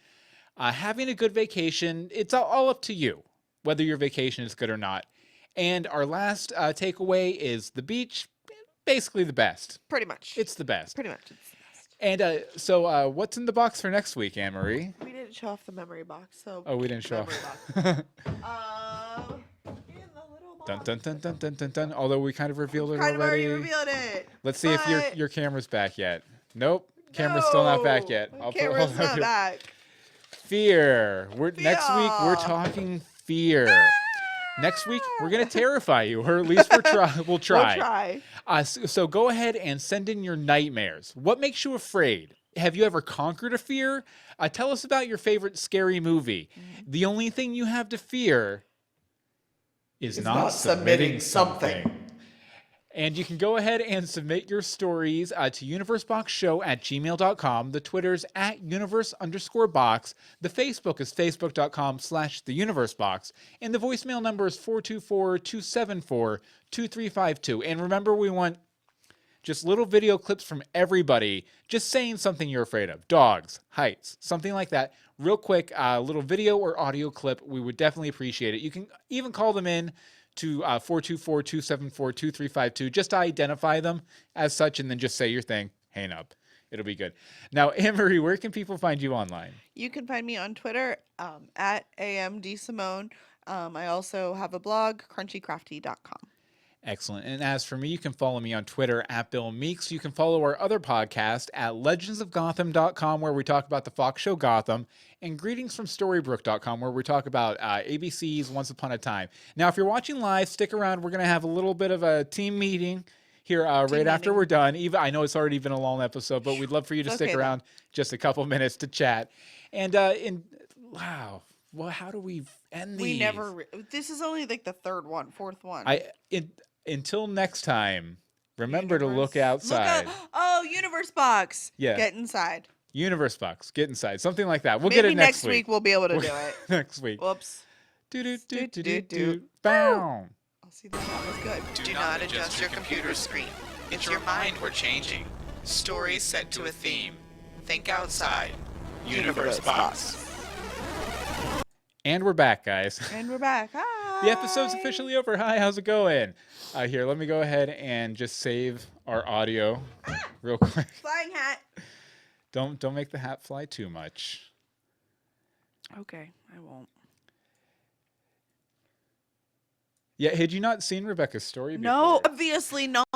Having a good vacation, it's all up to you, whether your vacation is good or not. And our last takeaway is the beach. Basically the best. Pretty much. It's the best. Pretty much. It's the best. And so what's in the box for next week, Anne-Marie? We didn't show off the memory box, so. Oh, we didn't show off. In the little box. Dun, dun, dun, dun, dun, dun, dun. Although we kind of revealed it kind already. of already revealed it. Let's see if your camera's back yet. Nope. Camera's still not back yet. Camera's not back. Fear. Next week, we're talking fear. Next week, we're going to terrify you, or at least we'll try. We'll try. So go ahead and send in your nightmares. What makes you afraid? Have you ever conquered a fear? Tell us about your favorite scary movie. The only thing you have to fear is not submitting something. And you can go ahead and submit your stories to universeboxshow@gmail.com. The Twitter's @universe_box. The Facebook is facebook.com/theuniversebox. And the voicemail number is 424-274-2352. And remember, we want just little video clips from everybody just saying something you're afraid of. Dogs, heights, something like that. Real quick, little video or audio clip. We would definitely appreciate it. You can even call them in to 424-274-2352 just to identify them as such, and then just say your thing. Hang up. It'll be good. Now, Anne-Marie, where can people find you online? You can find me on Twitter at AMDSimone. I also have a blog, crunchycrafty.com. Excellent. And as for me, you can follow me on Twitter at Bill Meeks. You can follow our other podcast at legendsofgotham.com, where we talk about the Fox show Gotham, and greetingsfromstorybrooke.com, where we talk about ABC's Once Upon a Time. Now, if you're watching live, stick around. We're going to have a little bit of a team meeting here after we're done. I know it's already been a long episode, but we'd love for you to stick around just a couple minutes to chat. And wow. Well, how do we end these? This is only like the fourth one. Until next time, remember to look outside. Universe Box. Yeah. Get inside. Universe Box. Get inside. Something like that. We'll Maybe get it next week. We'll be able to do it. Next week. Whoops. Do. Bow. I'll see that was good. Do not adjust your computer screen. It's your mind we're changing. Stories set to a theme. Think outside. Universe Box. And we're back, guys. And we're back. Hi. The episode's officially over. Hi, how's it going? Here, let me go ahead and just save our audio real quick. Flying hat. Don't make the hat fly too much. Okay, I won't. Yeah, had you not seen Rebecca's story before? No, obviously not.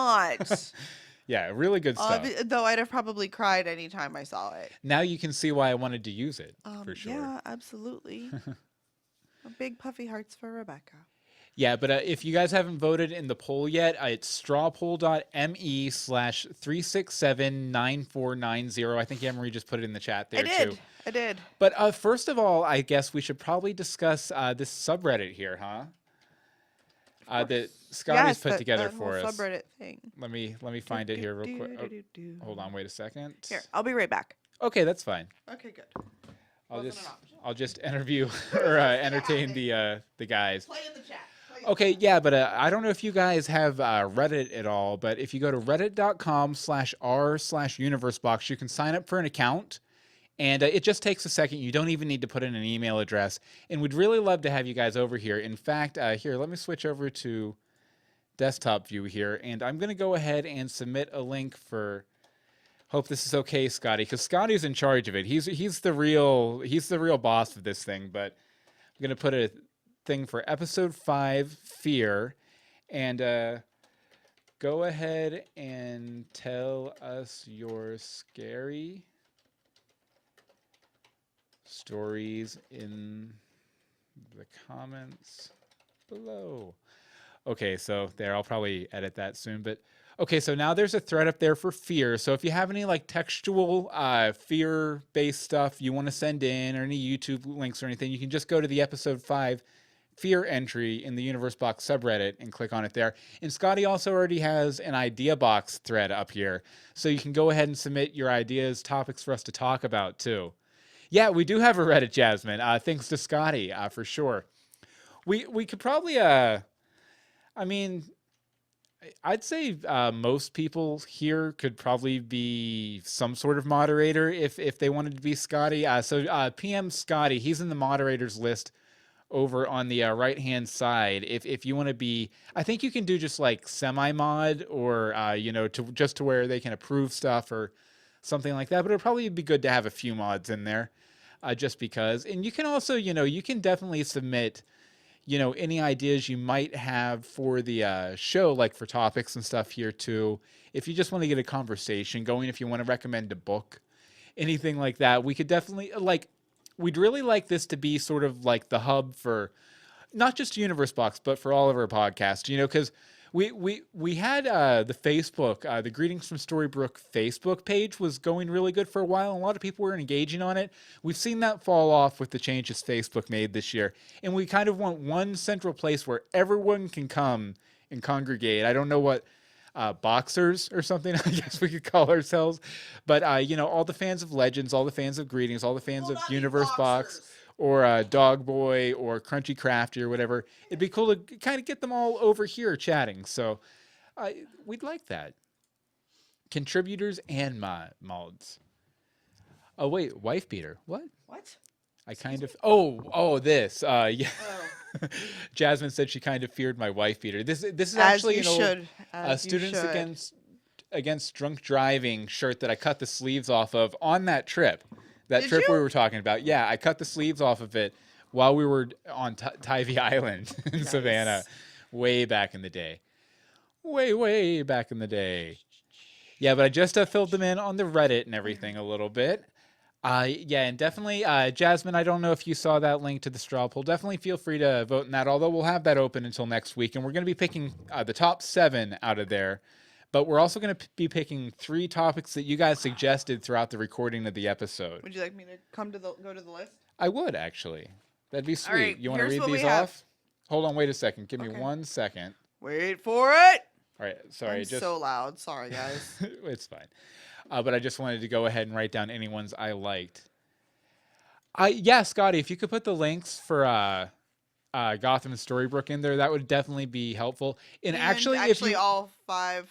Yeah, really good stuff. Though I'd have probably cried anytime I saw it. Now you can see why I wanted to use it, for sure. Yeah, absolutely. Big puffy hearts for Rebecca. Yeah, but if you guys haven't voted in the poll yet, it's strawpoll.me/3679490. I think Anne-Marie just put it in the chat there, too. I did. But first of all, I guess we should probably discuss this subreddit here, huh? That Scotty's put together for us. Subreddit thing. Let me find it here real quick. Hold on, wait a second. Here, I'll be right back. Okay, that's fine. Okay, good. I'll just interview or entertain the guys. Play in the chat. Okay, yeah, but I don't know if you guys have Reddit at all, but if you go to reddit.com/r/universebox, you can sign up for an account, and it just takes a second. You don't even need to put in an email address, and we'd really love to have you guys over here. In fact, here, let me switch over to desktop view here, and I'm going to go ahead and submit a link for... Hope this is okay, Scotty, because Scotty's in charge of it. He's the real boss of this thing. But I'm gonna put a thing for episode 5, Fear, and go ahead and tell us your scary stories in the comments below. Okay, so there, I'll probably edit that soon, but Okay, so now there's a thread up there for fear. So if you have any like textual fear-based stuff you want to send in or any YouTube links or anything, you can just go to the episode 5 fear entry in the Universe Box subreddit and click on it there. And Scotty also already has an idea box thread up here. So you can go ahead and submit your ideas, topics for us to talk about too. Yeah, we do have a Reddit, Jasmine. Thanks to Scotty, for sure. We could probably I'd say most people here could probably be some sort of moderator if they wanted to be Scotty. So PM Scotty, he's in the moderators list over on the right-hand side. If you want to be, I think you can do just like semi-mod or, to where they can approve stuff or something like that. But it'll probably be good to have a few mods in there just because. And you can also, you can definitely submit any ideas you might have for the show, like for topics and stuff here too. If you just want to get a conversation going, if you want to recommend a book, anything like that, we could definitely, we'd really like this to be sort of like the hub for not just Universe Box, but for all of our podcasts, because we had the Facebook, the Greetings from Storybrooke Facebook page was going really good for a while. And a lot of people were engaging on it. We've seen that fall off with the changes Facebook made this year. And we kind of want one central place where everyone can come and congregate. I don't know what boxers or something, I guess we could call ourselves. But, all the fans of Legends, all the fans of Greetings, all the fans of Universe Box, or Dog Boy or Crunchy Crafty or whatever. It'd be cool to kind of get them all over here chatting. So we'd like that. Contributors and mods. Oh, wait, wife beater. What? What? I kind of... Oh, this. Yeah. Oh. Jasmine said she kind of feared my wife beater. This is As actually you an old Students Against Drunk Driving shirt that I cut the sleeves off of on that trip. That Did trip you? we were talking about. Yeah, I cut the sleeves off of it while we were on Tybee Island in Nice. Savannah way back in the day. Way back in the day. Yeah, but I just filled them in on the Reddit and everything a little bit. Yeah, and definitely, Jasmine, I don't know if you saw that link to the straw poll. Definitely feel free to vote in that, although we'll have that open until next week. And we're going to be picking the top 7 out of there. But we're also going to be picking 3 topics that you guys suggested throughout the recording of the episode. Would you like me to go to the list? I would, actually. That'd be sweet. All right, you want to here's read what these we have. off? Hold on, wait a second. Give me Okay. 1 second. Wait for it. All right, sorry. I'm so loud. Sorry, guys. It's fine. But I just wanted to go ahead and write down any ones I liked. Yeah, Scotty, if you could put the links for Gotham and Storybrooke in there, that would definitely be helpful. And actually, if you... all 5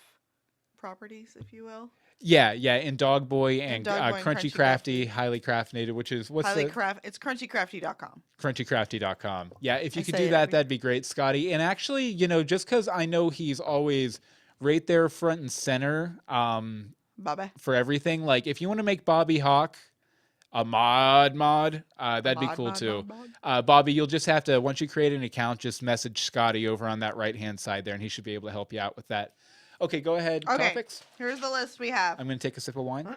properties, if you will. Yeah, and Dog Boy and Dog Boy and Crunchy Crafty, Highly Crafted, which is It's crunchycrafty.com. Crunchycrafty.com. Yeah, if you could say do it that, every- that'd be great, Scotty. And actually, just because I know he's always right there front and center Bye-bye. for everything, like if you want to make Bobby Hawk a mod, that'd be cool too. Bobby, you'll just have to, once you create an account, just message Scotty over on that right-hand side there, and he should be able to help you out with that. Okay, go ahead. Okay. Topics? Here's the list we have. I'm going to take a sip of wine.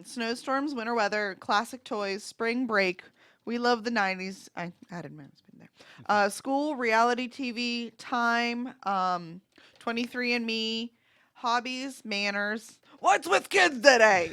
Snowstorms, winter weather, classic toys, spring break. We love the 90s. I added my husband there. School, reality TV, time, 23andMe, hobbies, manners. What's with kids today?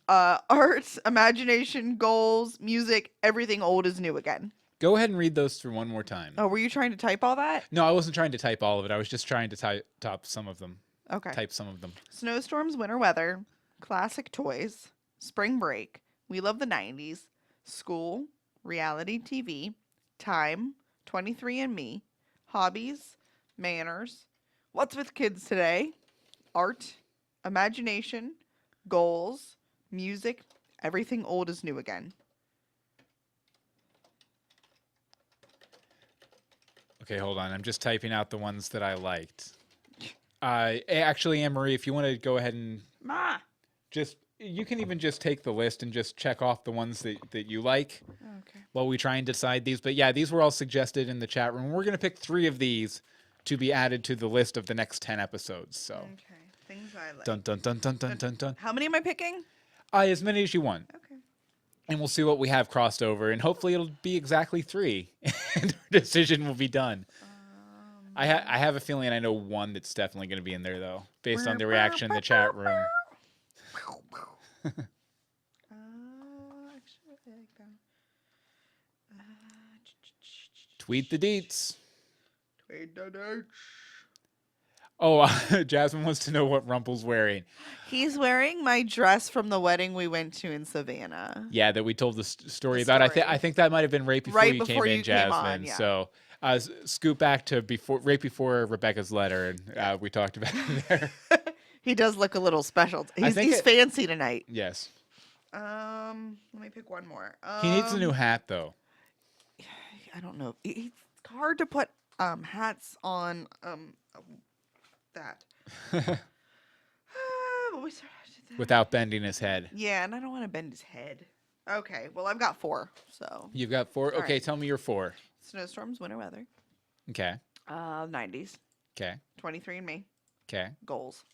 Art, imagination, goals, music, everything old is new again. Go ahead and read those through one more time. Oh, were you trying to type all that? No, I wasn't trying to type all of it. I was just trying to type some of them. Okay. Type some of them. Snowstorms, winter weather, classic toys, spring break, we love the 90s, school, reality TV, time, 23andMe, hobbies, manners, what's with kids today, art, imagination, goals, music, everything old is new again. Okay, hold on. I'm just typing out the ones that I liked. Actually, Anne-Marie, if you want to go ahead and you can even just take the list and just check off the ones that you like while we try and decide these. But yeah, these were all suggested in the chat room. We're going to pick 3 of these to be added to the list of the next 10 episodes. So, things I like. dun dun dun dun dun dun dun. How many am I picking? As many as you want. Okay. And we'll see what we have crossed over, and hopefully it'll be exactly 3, and our decision will be done. I have a feeling I know one that's definitely going to be in there though, based on the reaction in the chat room. Actually, I like that. Tweet the deets. Tweet the deets. Oh, Jasmine wants to know what Rumple's wearing. He's wearing my dress from the wedding we went to in Savannah. Yeah, that we told the story about. I think that might have been right before you came in, Jasmine. Yeah. So scoot back to right before Rebecca's letter, and we talked about it there. He does look a little special. He's fancy tonight. Yes. Let me pick one more. He needs a new hat, though. I don't know. It's hard to put hats on that. Without bending his head. Yeah, and I don't want to bend his head. Okay, well, I've got 4, so. You've got 4? All okay, right. Tell me your 4. Snowstorms, winter weather. Okay. 90s. Okay. 23andMe. Okay. Goals.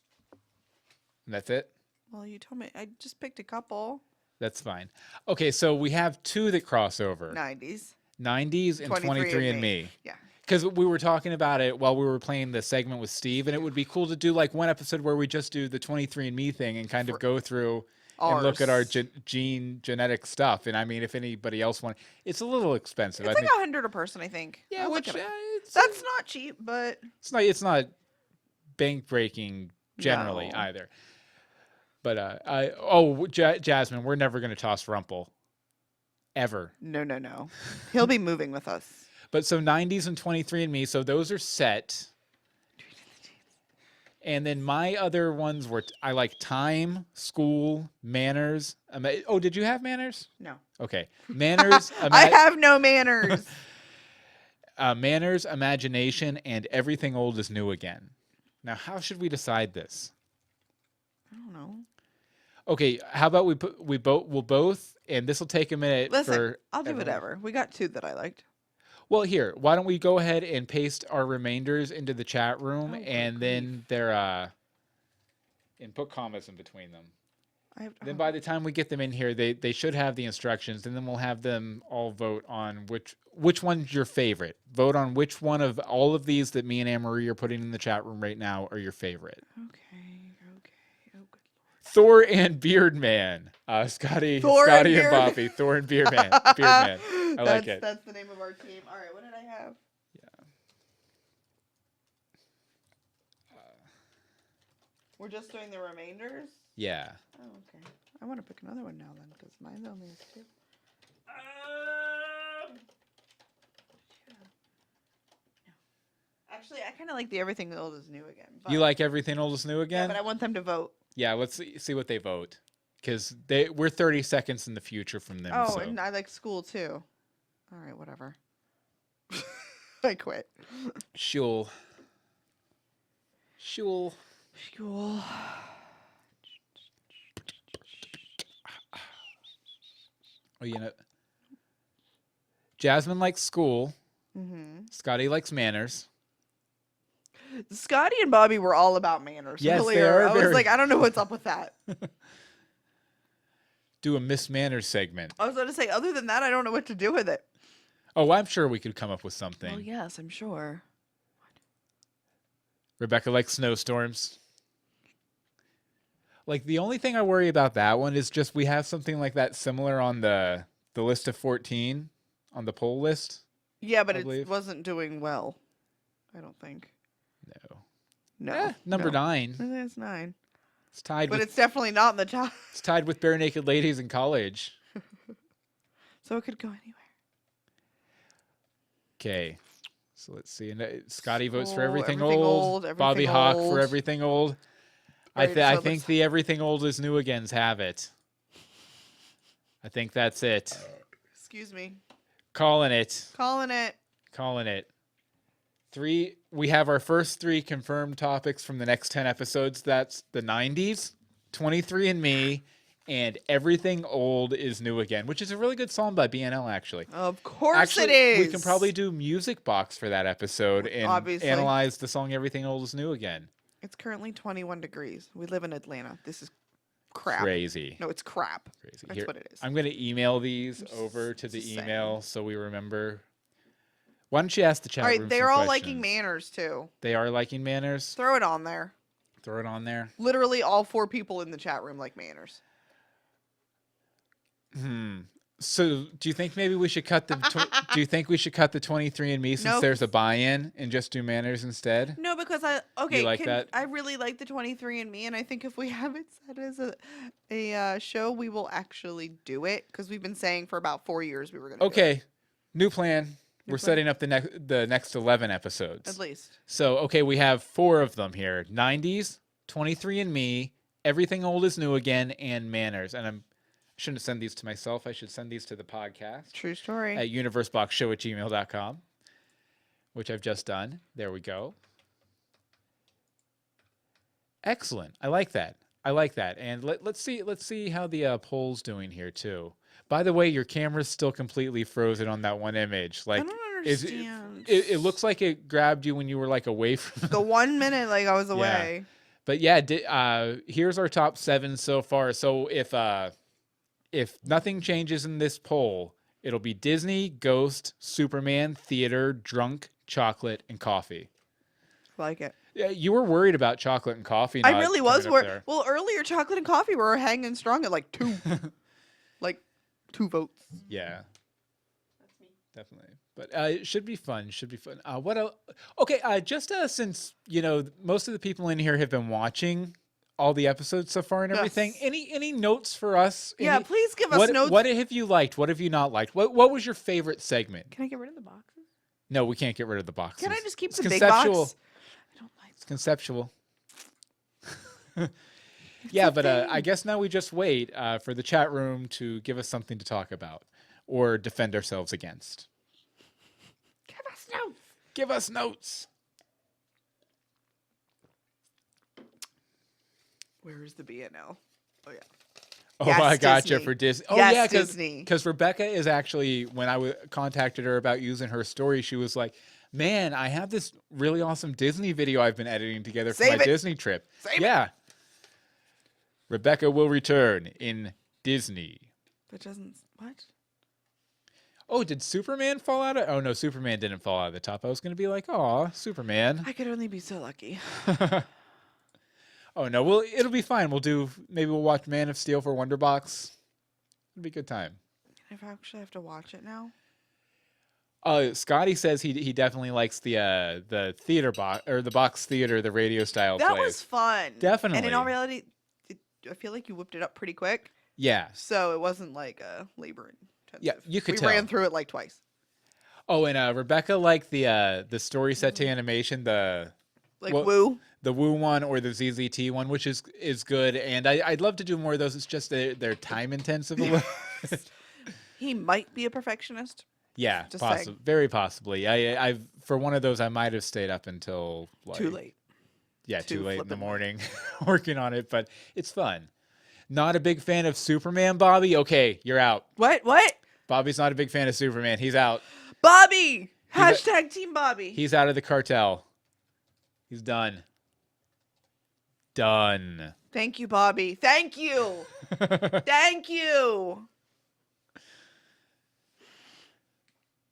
That's it? Well, you told me. I just picked a couple. That's fine. Okay, so we have 2 that cross over. 90s. 90s and 23andMe. Yeah. Because we were talking about it while we were playing the segment with Steve, and it would be cool to do like one episode where we just do the 23andMe thing and kind of go through and look at our genetic stuff. And I mean, if anybody else wants, it's a little expensive. It's like $100 a person, I think. Yeah, that's not cheap, but it's not bank breaking generally either. But Jasmine, we're never going to toss Rumple, ever. No. He'll be moving with us. But so 90s and 23andMe, so those are set. And then my other ones were, I like time, school, manners. Did you have manners? No. Okay. Manners. I have no manners. Manners, imagination, and everything old is new again. Now, how should we decide this? I don't know. Okay, how about we'll both, and this will take a minute. Listen, I'll do whatever. We got 2 that I liked. Well, here, why don't we go ahead and paste our remainders into the chat room, and then and put commas in between them. Then by the time we get them in here, they should have the instructions, and then we'll have them all vote on which one's your favorite. Vote on which one of all of these that me and Anne-Marie are putting in the chat room right now are your favorite. Okay. Oh, good Thor and Beardman. Scotty and Boppy. Thor and Beardman. Beardman. I like it. That's the name of our team. All right, what did I have? Yeah. We're just doing the remainders? Yeah. Oh, okay. I want to pick another one now then, because mine only has 2. Actually, I kind of like the everything old is new again. You like everything old is new again? Yeah, but I want them to vote. Yeah, let's see what they vote. Because we're 30 seconds in the future from them. Oh, and I like school too. All right, whatever. I quit. Shul. Oh, Jasmine likes school. Mm-hmm. Scotty likes manners. Scotty and Bobby were all about manners. Yes, earlier. I was like, I don't know what's up with that. Do a Miss Manners segment. I was going to say, other than that, I don't know what to do with it. Oh, I'm sure we could come up with something. Well, yes, I'm sure. Rebecca likes snowstorms. Like, the only thing I worry about that one is just we have something like that similar on the list of 14 on the poll list. Yeah, but it wasn't doing well. I don't think. No. Number 9. It's 9. It's tied but it's definitely not in the top. It's tied with Bare Naked Ladies in College. So it could go anywhere. Okay. So let's see. And Scotty votes for everything old. Bobby Hawk for everything old. Right, I think the everything old is new agains have it. I think that's it. Excuse me. Calling it. 3. We have our first 3 confirmed topics from the next 10 episodes. That's the 90s, 23andMe, and Everything Old is New Again, which is a really good song by BNL, actually. Of course it is. We can probably do Music Box for that episode and analyze the song Everything Old is New Again. It's currently 21 degrees. We live in Atlanta. This is crap. Crazy. No, it's crap. Crazy. That's what it is. I'm going to email these over to the email so we remember. Why don't you ask the chat All room right, they're some all questions? liking manners too. They are liking manners. Throw it on there. Throw it on there. Literally, all 4 people in the chat room like manners. So, do you think maybe we should cut the? Do you think we should cut the 23andMe since No, there's a buy-in and just do manners instead? No, because I like that? I really like the 23andMe, and I think if we have it set as a show, we will actually do it because we've been saying for about 4 years we were going to. Okay, new plan. We're plan. setting up the next 11 episodes. At least. So, okay, we have 4 of them here: 90s, 23andMe, Everything Old is New Again, and Manners. And I shouldn't send these to myself. I should send these to the podcast. True story. At universeboxshow@gmail.com, which I've just done. There we go. Excellent. I like that. And let's see how the poll's doing here too. By the way, your camera's still completely frozen on that one image. Like, I don't understand. It looks like it grabbed you when you were like away from the 1 minute like I was away. But yeah, here's our top 7 so far. So if nothing changes in this poll, it'll be Disney, Ghost, Superman, theater, drunk, chocolate, and coffee. Like it. Yeah, you were worried about chocolate and coffee. I really was worried. worried. Well, earlier chocolate and coffee were hanging strong at like 2, like 2 votes. Yeah. That's me. Definitely. But it should be fun. What else? Okay, since most of the people in here have been watching all the episodes so far and everything. Yes. Any notes for us? Yeah, please give us notes. What have you liked? What have you not liked? What was your favorite segment? Can I get rid of the boxes? No, we can't get rid of the boxes. Can I just keep it's the big conceptual. box? I don't like It's conceptual. Yeah, but I guess now we just wait for the chat room to give us something to talk about or defend ourselves against. Give us notes. Give us notes. Where is the BNL? Oh yeah. Oh, Yes, I got you Disney. for Disney. Oh Yes, yeah, Disney. because Rebecca is actually, when I contacted her about using her story, she was like, "Man, I have this really awesome Disney video I've been editing together for Save my it. Disney trip." Save yeah. Rebecca will return in Disney. That doesn't what? Oh, did Superman fall out of? Oh no, Superman didn't fall out of the top. I was gonna be like, "Oh, Superman." I could only be so lucky. Oh no, it'll be fine. Maybe we'll watch Man of Steel for Wonderbox. It'll be a good time. I actually have to watch it now. Scotty says he definitely likes the theater box or the box theater, the radio style That plays. was fun. Definitely. And in all reality, I feel like you whipped it up pretty quick. Yeah. So it wasn't like a labor intensive. Yeah, you could we tell. ran through it like twice. Oh, and Rebecca liked the story set to animation, the Woo. The Woo one or the ZZT one, which is good. And I'd love to do more of those. It's just they're time intensive a little. He might be a perfectionist. Yeah, Just saying. very possibly. I for one of those I might have stayed up until Too late. Yeah, too late in the flippin' morning working on it, but it's fun. Not a big fan of Superman, Bobby? Okay, you're out. What? Bobby's not a big fan of Superman. He's out. Bobby! Hashtag Team Bobby. He's out of the cartel. He's done. Done. Thank you, Bobby. Thank you. Thank you.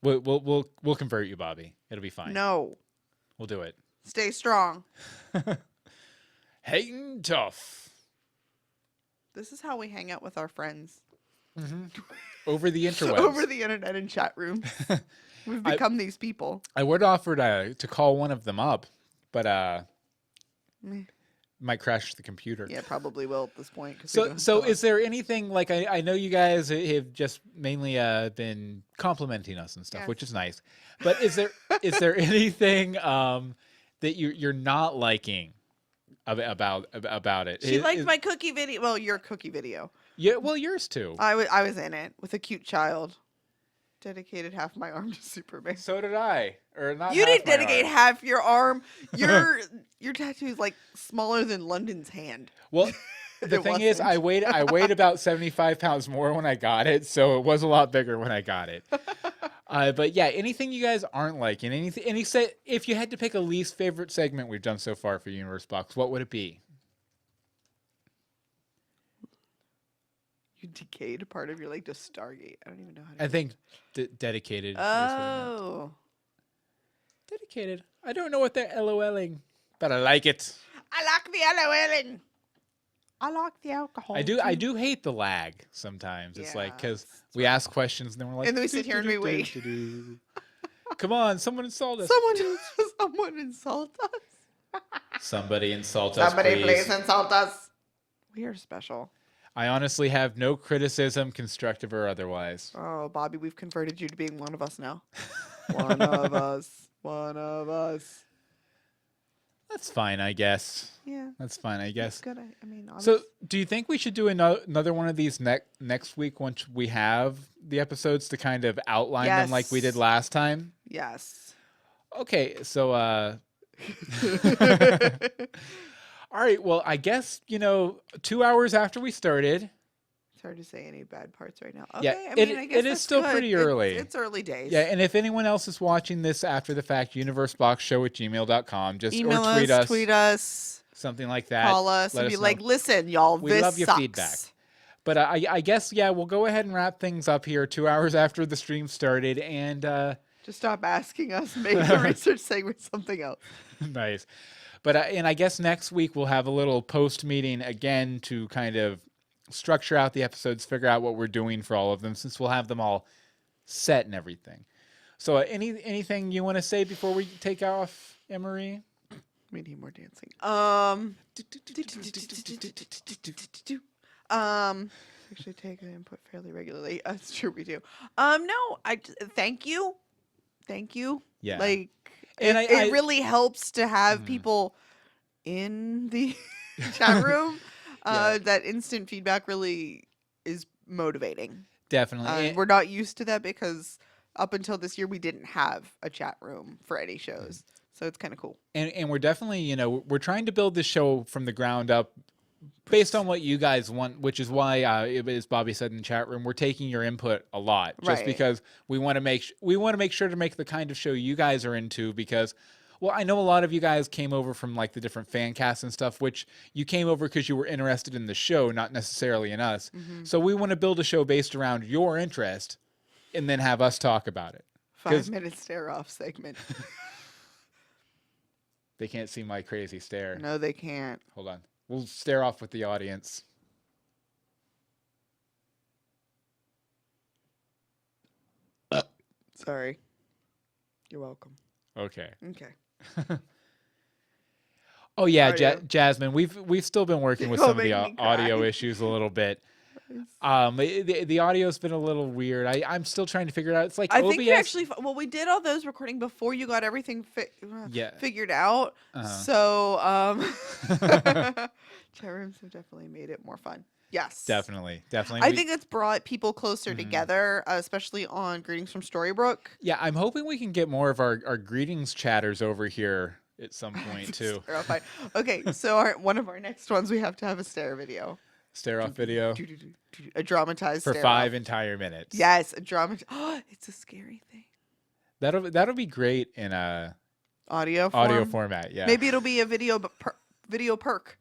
We'll convert you, Bobby. It'll be fine. No. We'll do it. Stay strong. Hating tough. This is how we hang out with our friends. Over the interwebs. Over the internet and chat rooms. We've become these people. I would offer to call one of them up, but might crash the computer. Yeah, probably will at this point. So is there anything, like, I know you guys have just mainly been complimenting us and stuff, Yes. which is nice, but is there anything that you're not liking about it? She liked my cookie video. Well, your cookie video. Yeah, well, yours too. I was in it with a cute child. Dedicated half my arm to Superman. So did I. Or not. You half didn't my dedicate arm. half your arm. Your tattoo is like smaller than London's hand. Well, the It thing is, wasn't. I weighed about 75 pounds more when I got it, so it was a lot bigger when I got it. But yeah, anything you guys aren't liking, if you had to pick a least favorite segment we've done so far for Universe Box, what would it be? You decayed part of your leg to Stargate. I don't even know how to. I think dedicated. Oh. Dedicated. I don't know what they're LOLing, but I like it. I like the LOLing. I like the alcohol. I do hate the lag sometimes. It's like because we ask questions and then we're like, and then we sit here and we wait. Come on, someone insult us. Someone insult us. Somebody insult us, Somebody please insult us. We are special. I honestly have no criticism, constructive or otherwise. Oh, Bobby, we've converted you to being one of us now. One of us. One of us. That's fine, I guess. Yeah. That's fine, I guess. That's good. I mean, so, do you think we should do another one of these next week once we have the episodes to kind of outline them like we did last time? Yes. Okay, so all right, well, I guess, 2 hours after we started. It's hard to say any bad parts right now. Okay, yeah, I guess it is still good. pretty early. It's early days. Yeah, and if anyone else is watching this after the fact, universeboxshow@gmail.com. Just email or us, tweet us, something like that. Call us and be like, listen, y'all, we love your feedback. But I guess, yeah, we'll go ahead and wrap things up here 2 hours after the stream started. And just stop asking us. Make the research segment something else. Nice. But and I guess next week we'll have a little post meeting again to kind of structure out the episodes, figure out what we're doing for all of them, since we'll have them all set and everything. So anything you want to say before we take off, Emery? We need more dancing. Actually take the input fairly regularly. That's true, we do. No, thank you. Yeah. Like, it really helps to have people in the chat room. That instant feedback really is motivating. Definitely. We're not used to that because up until this year, we didn't have a chat room for any shows. So it's kind of cool. And we're definitely, we're trying to build this show from the ground up based on what you guys want, which is why, as Bobby said in the chat room, we're taking your input a lot just because we want to make sure to make the kind of show you guys are into because, well, I know a lot of you guys came over from like the different fan casts and stuff, which you came over because you were interested in the show, not necessarily in us. Mm-hmm. So we want to build a show based around your interest and then have us talk about it. 5-minute stare off segment. They can't see my crazy stare. No, they can't. Hold on. We'll stare off with the audience. Sorry. You're welcome. Okay. Okay. Oh yeah, Jasmine. We've still been working with some of the audio issues a little bit. The audio's been a little weird. I'm still trying to figure it out. It's like I OBS. think you actually. Well, we did all those recording before you got everything figured out. So chat rooms have definitely made it more fun. Yes, definitely. I think it's brought people closer together, especially on Greetings from Storybrooke. Yeah, I'm hoping we can get more of our greetings chatters over here at some point too. Okay, so one of our next ones, we have to have a stare video. Stare off video. A dramatized for stare 5 off. entire minutes. Yes, a dramatized. Oh, it's a scary thing. That'll be great in a audio format. Yeah. Maybe it'll be a video, but video perk.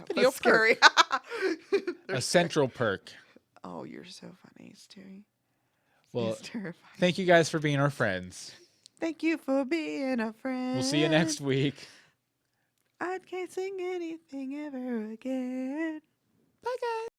Video scary. A central perk. Oh, you're so funny, Stewie. Well, thank you guys for being our friends. Thank you for being a friend. We'll see you next week. I can't sing anything ever again. Bye, guys.